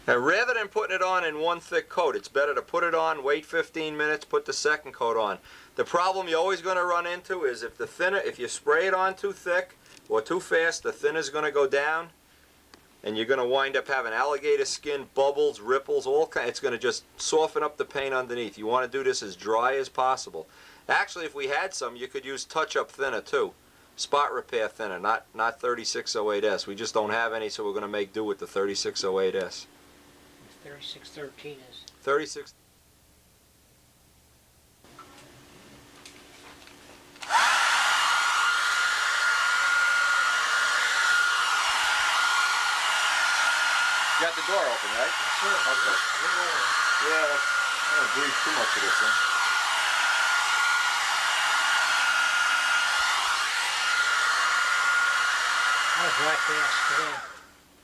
Now rather than putting it on in 1 thick coat, it's better to put it on, wait 15 minutes, put the second coat on. The problem you're always going to run into is if you spray it on too thick or too fast, the thinner's going to go down and you're going to wind up having alligator skin, bubbles, ripples, all kinds. It's going to just soften up the paint underneath. You want to do this as dry as possible. Actually, if we had some, you could use touch-up thinner too. Spot repair thinner, not 3608S. We just don't have any, so we're going to make do with the 3608S. 3613 is. 36. You got the door open, right? Sure. Okay. Yeah, I don't breathe too much of this thing.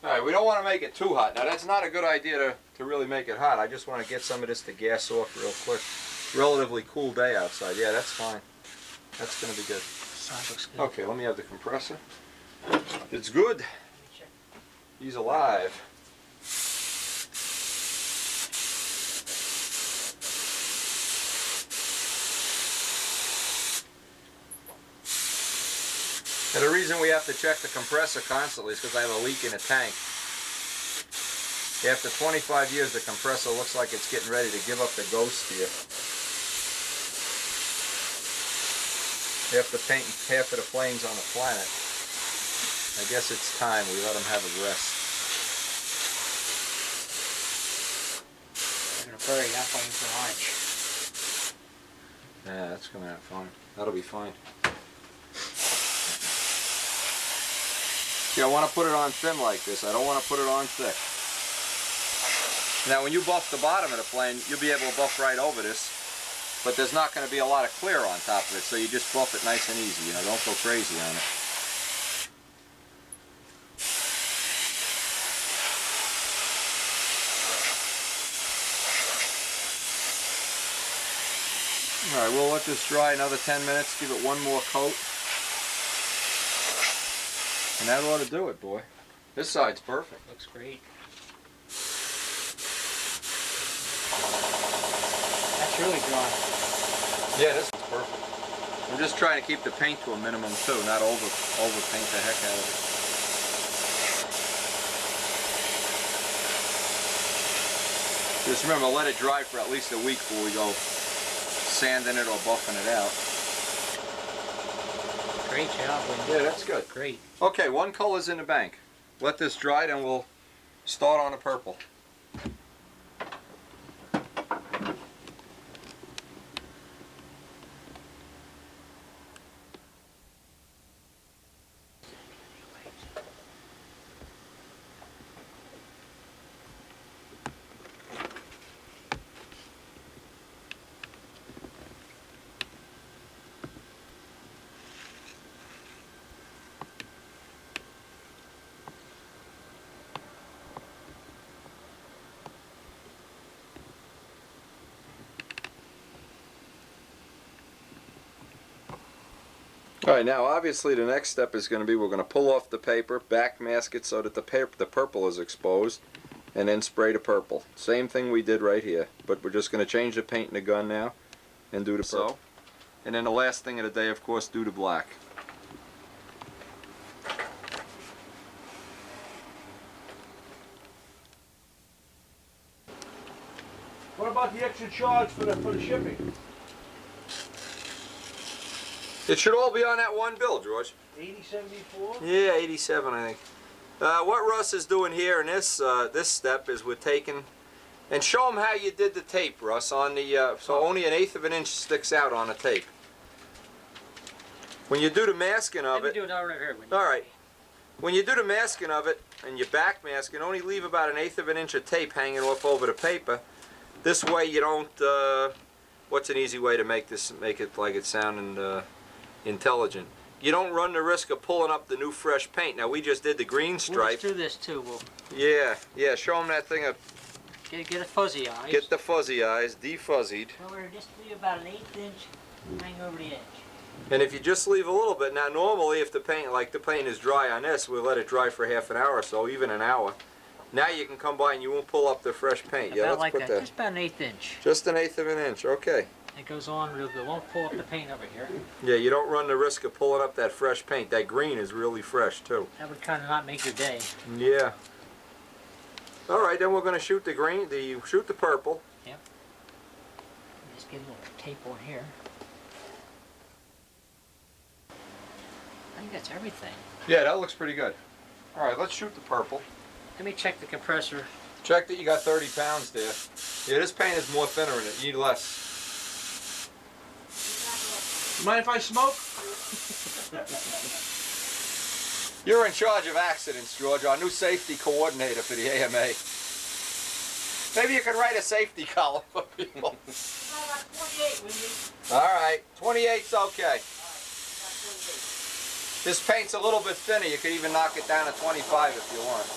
Alright, we don't want to make it too hot. Now that's not a good idea to really make it hot. I just want to get some of this to gas off real quick. Relatively cool day outside. Yeah, that's fine. That's going to be good. Side looks good. Okay, let me have the compressor. It's good. He's alive. And the reason we have to check the compressor constantly is because I have a leak in the tank. After 25 years, the compressor looks like it's getting ready to give up the ghost here. After painting half of the planes on the planet, I guess it's time we let them have a rest. I'm going to bury that one for lunch. Yeah, that's coming out fine. That'll be fine. Yeah, I want to put it on thin like this. I don't want to put it on thick. Now when you buff the bottom of the plane, you'll be able to buff right over this, but there's not going to be a lot of clear on top of it, so you just buff it nice and easy, you know, don't go crazy on it. Alright, we'll let this dry another 10 minutes, give it 1 more coat. And that ought to do it, boy. This side's perfect. Looks great. That's really dry. Yeah, this is perfect. I'm just trying to keep the paint to a minimum too, not over paint the heck out of it. Just remember, let it dry for at least a week before we go sanding it or buffing it out. Great job, Linda. Yeah, that's good. Great. Okay, 1 color's in the bank. Let this dry, then we'll start on the purple. Alright, now obviously the next step is going to be we're going to pull off the paper, back mask it so that the purple is exposed, and then spray the purple. Same thing we did right here, but we're just going to change the paint in the gun now and do the purple. And then the last thing of the day, of course, do the black. What about the extra charge for the shipping? It should all be on that one bill, George. 80.74? Yeah, 87, I think. What Russ is doing here in this this step is we're taking, and show him how you did the tape, Russ. On the so only 1/8 of an inch sticks out on the tape. When you do the masking of it. Do it all right here. All right. When you do the masking of it and you back mask, only leave about 1/8 of an inch of tape hanging off over the paper. This way you don't. What's an easy way to make it like it sounding intelligent? You don't run the risk of pulling up the new fresh paint. Now we just did the green stripe. We'll do this too. We'll Yeah. Show them that thing. get a fuzzy eyes. Get the fuzzy eyes, defuzzied. So we're just leave about an 1/8 inch hang over the edge. And if you just leave a little bit, now normally if the paint is dry on this, we'll let it dry for half an hour or so, even an hour. Now you can come by and you won't pull up the fresh paint. About Let's like put that. that. Just about an 1/8 inch. Just 1/8 of an inch, okay. It goes on real good. Won't pull up the paint over here. Yeah, you don't run the risk of pulling up that fresh paint. That green is really fresh too. That would kind of not make your day. Yeah. All right, then we're going to shoot the green, shoot the purple. Yep. Just get a little tape on here. I think that's everything. Yeah, that looks pretty good. All right, let's shoot the purple. Let me check the compressor. Check that you got 30 pounds there. Yeah, this paint is more thinner in it. You need less. Mind if I smoke? You're in charge of accidents, George, our new safety coordinator for the AMA. Maybe you can write a safety column for people. 28, Wendy. All right, 28's okay. This paint's a little bit thinner. You could even knock it down to 25 if you want.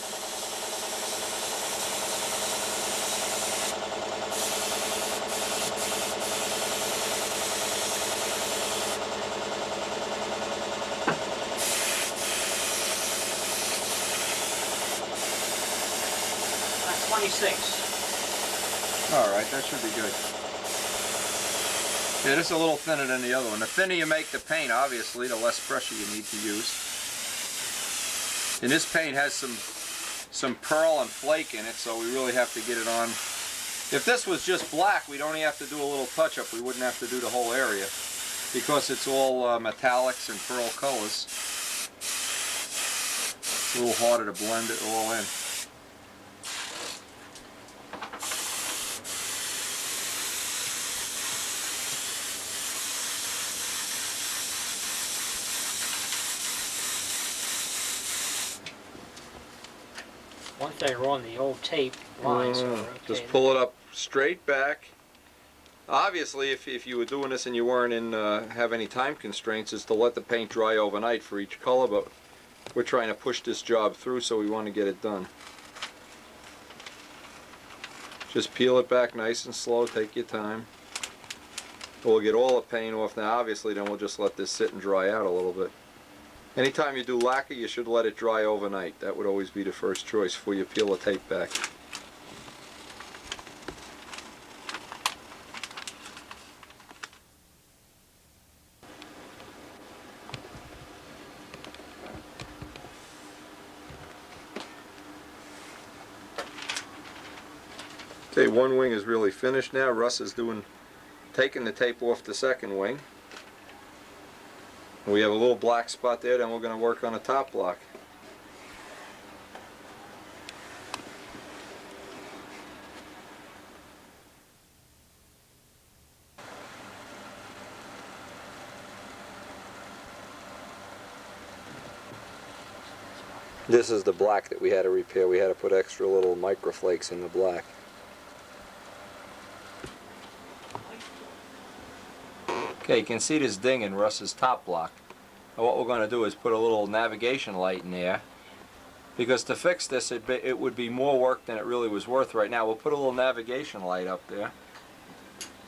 That's 26. All right, that should be good. Yeah, this is a little thinner than the other one. The thinner you make the paint, obviously, the less pressure you need to use. And this paint has some pearl and flake in it, so we really have to get it on. If this was just black, we'd only have to do a little touch-up. We wouldn't have to do the whole area. Because it's all metallics and pearl colors, it's a little harder to blend it all in. One thing we're on the old tape line, so we're okay. Just pull it up straight back. Obviously, if you were doing this and you weren't have any time constraints, is to let the paint dry overnight for each color, but we're trying to push this job through, so we want to get it done. Just peel it back nice and slow, take your time. We'll get all the paint off now, obviously, then we'll just let this sit and dry out a little bit. Anytime you do lacquer, you should let it dry overnight. That would always be the first choice before you peel the tape back. Okay, one wing is really finished now. Russ is taking the tape off the second wing. We have a little black spot there, then we're going to work on a top block. This is the black that we had to repair. We had to put extra little microflakes in the black. Okay, you can see this ding in Russ's top block. And what we're going to do is put a little navigation light in there, because to fix this it would be more work than it really was worth right now. We'll put a little navigation light up there.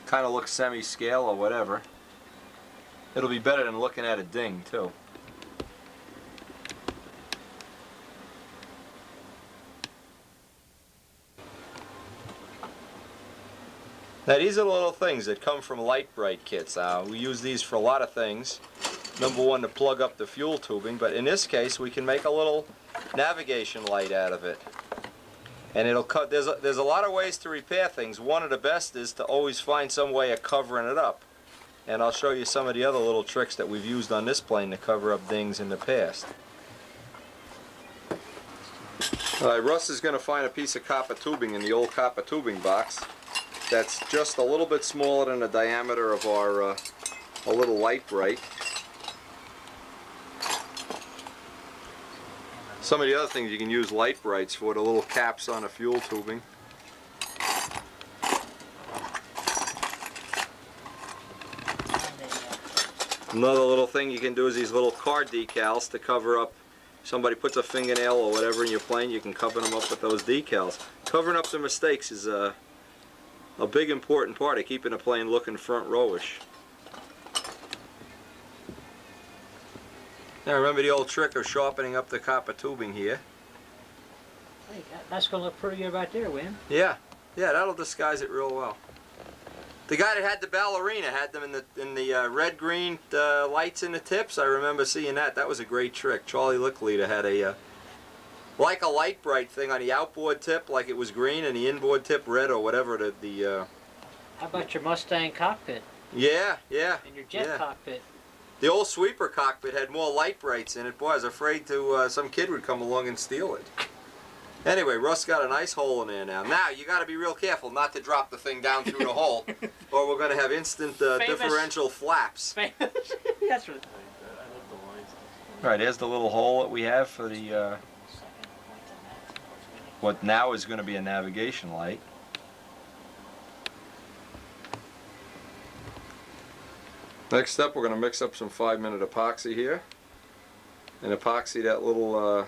Kind of looks semi-scale or whatever. It'll be better than looking at a ding too. Now these are the little things that come from Light Bright kits. We use these for a lot of things. Number one, to plug up the fuel tubing, but in this case we can make a little navigation light out of it. And it'll cut. There's a lot of ways to repair things. One of the best is to always find some way of covering it up. And I'll show you some of the other little tricks that we've used on this plane to cover up dings in the past. Alright, Russ is going to find a piece of copper tubing in the old copper tubing box that's just a little bit smaller than the diameter of our a little Light Bright. Some of the other things you can use Light Brights for, the little caps on the fuel tubing. Another little thing you can do is these little car decals to cover up. Somebody puts a fingernail or whatever in your plane, you can cover them up with those decals. Covering up the mistakes is a big important part of keeping a plane looking front rowish. Now remember the old trick of sharpening up the copper tubing here. Hey, that's going to look pretty good right there, Win. Yeah, that'll disguise it real well. The guy that had the ballerina had them in the red-green lights in the tips. I remember seeing that. That was a great trick. Charlie Lickleader had a like a Light Bright thing on the outboard tip, like it was green, and the inboard tip red or whatever. How about your Mustang cockpit? Yeah. And your jet cockpit? The old sweeper cockpit had more Light Brights in it. Boy, I was afraid some kid would come along and steal it. Anyway, Russ got a nice hole in there now. Now, you got to be real careful not to drop the thing down through the hole, or we're going to have instant differential flaps. That's right. All right, there's the little hole that we have for the what now is going to be a navigation light. Next step, we're going to mix up some 5-minute epoxy here, and epoxy that little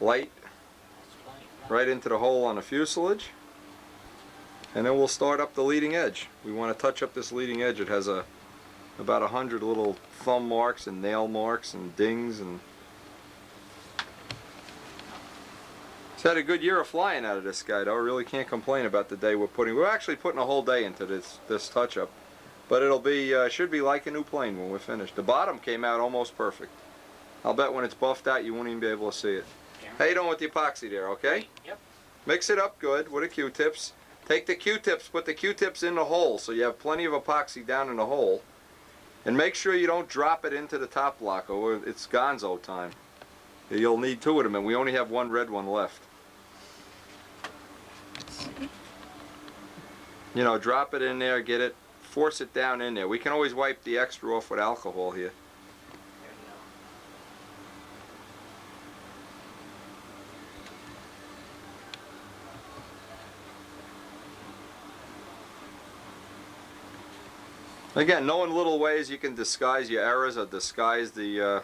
light right into the hole on the fuselage, and then we'll start up the leading edge. We want to touch up this leading edge. It has about 100 little thumb marks and nail marks and dings, and it's had a good year of flying out of this guy though. I really can't complain about the day we're actually putting a whole day into this touch up, but it'll be should be like a new plane when we're finished. The bottom came out almost perfect. I'll bet when it's buffed out you won't even be able to see it. How you doing with the epoxy there, okay? Yep. Mix it up good with the Q-tips. Take the Q-tips, put the Q-tips in the hole so you have plenty of epoxy down in the hole. And make sure you don't drop it into the top block or it's gonzo time. You'll need 2 of them, and we only have 1 red one left. You know, drop it in there, get it, force it down in there. We can always wipe the extra off with alcohol here. Again, knowing little ways you can disguise your errors or disguise the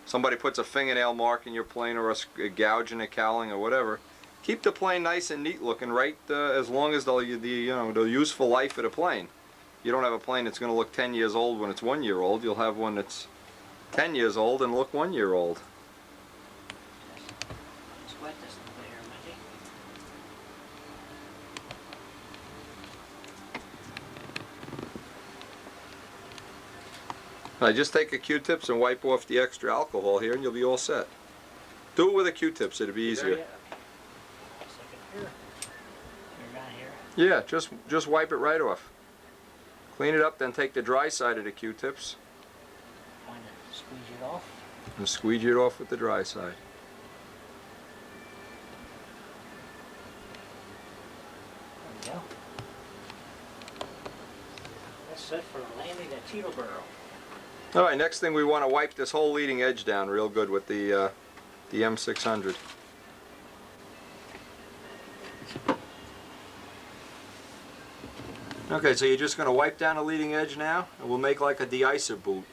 somebody puts a fingernail mark in your plane or a gouge in a cowling or whatever. Keep the plane nice and neat looking, right? As long as the useful life of the plane. You don't have a plane that's going to look 10 years old when it's 1 year old. You'll have one that's 10 years old and look 1 year old. Just take a Q-tips and wipe off the extra alcohol here and you'll be all set. Do it with a Q-tips, it'll be easier. Yeah, just wipe it right off. Clean it up, then take the dry side of the Q-tips. Squeeze it off. And squeeze it off with the dry side. There we go. That's set for landing at Teterboro. Alright, next thing we want to wipe this whole leading edge down real good with the M600. Okay, so you're just going to wipe down the leading edge now, and we'll make like a de-icer boot.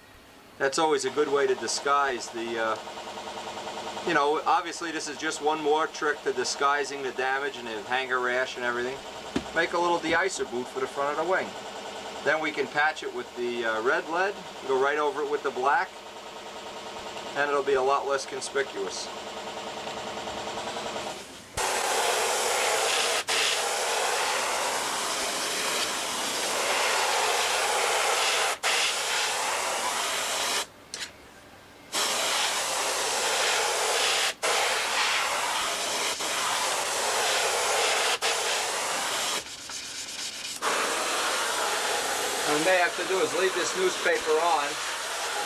That's always a good way to disguise the, you know, obviously this is just one more trick to disguising the damage and the hanger rash and everything. Make a little de-icer boot for the front of the wing. Then we can patch it with the red lead, go right over it with the black, and it'll be a lot less conspicuous. What we may have to do is leave this newspaper on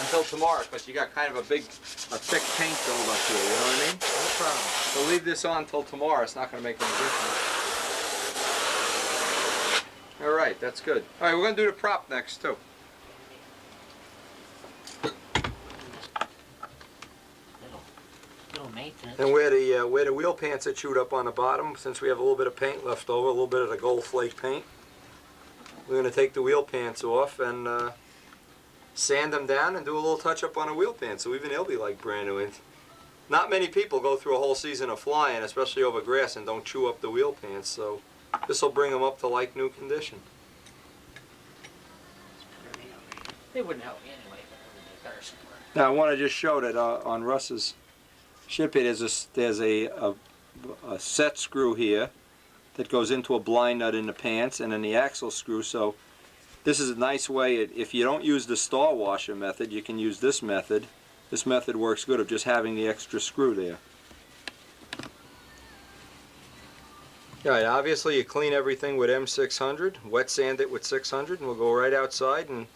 until tomorrow, because you got kind of a thick paint build up here, you know what I mean? No problem. So leave this on until tomorrow, it's not going to make any difference. Alright, that's good. Alright, we're going to do the prop next too. Little maintenance. And where the wheel pants are chewed up on the bottom, since we have a little bit of paint left over, a little bit of the gold flake paint, we're going to take the wheel pants off and sand them down and do a little touch up on the wheel pants, so even they'll be like brand new. And not many people go through a whole season of flying, especially over grass, and don't chew up the wheel pants, so this will bring them up to like new condition. They wouldn't help me anyway, but it would be better somewhere. Now I want to just show that on Russ's ship here, there's a set screw here that goes into a blind nut in the pants, and then the axle screw. So this is a nice way, if you don't use the star washer method, you can use this method. This method works good of just having the extra screw there. Alright, obviously you clean everything with M600, wet sand it with 600, and we'll go right outside and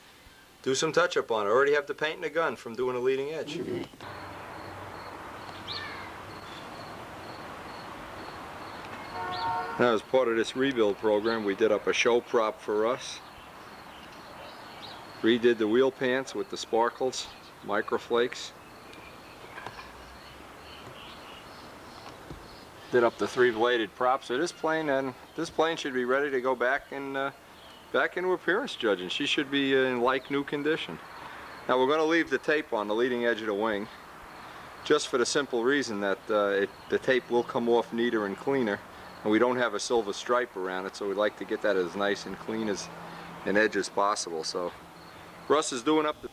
do some touch up on it. I already have the paint in the gun from doing a leading edge. Now, as part of this rebuild program, we did up a show prop for us. Redid the wheel pants with the sparkles, microflakes. Did up the 3-bladed prop. So this plane should be ready to go back into appearance judging. She should be in like new condition. Now we're going to leave the tape on the leading edge of the wing, just for the simple reason that the tape will come off neater and cleaner. And we don't have a silver stripe around it, so we'd like to get that as nice and clean as an edge as possible. So Russ is doing up the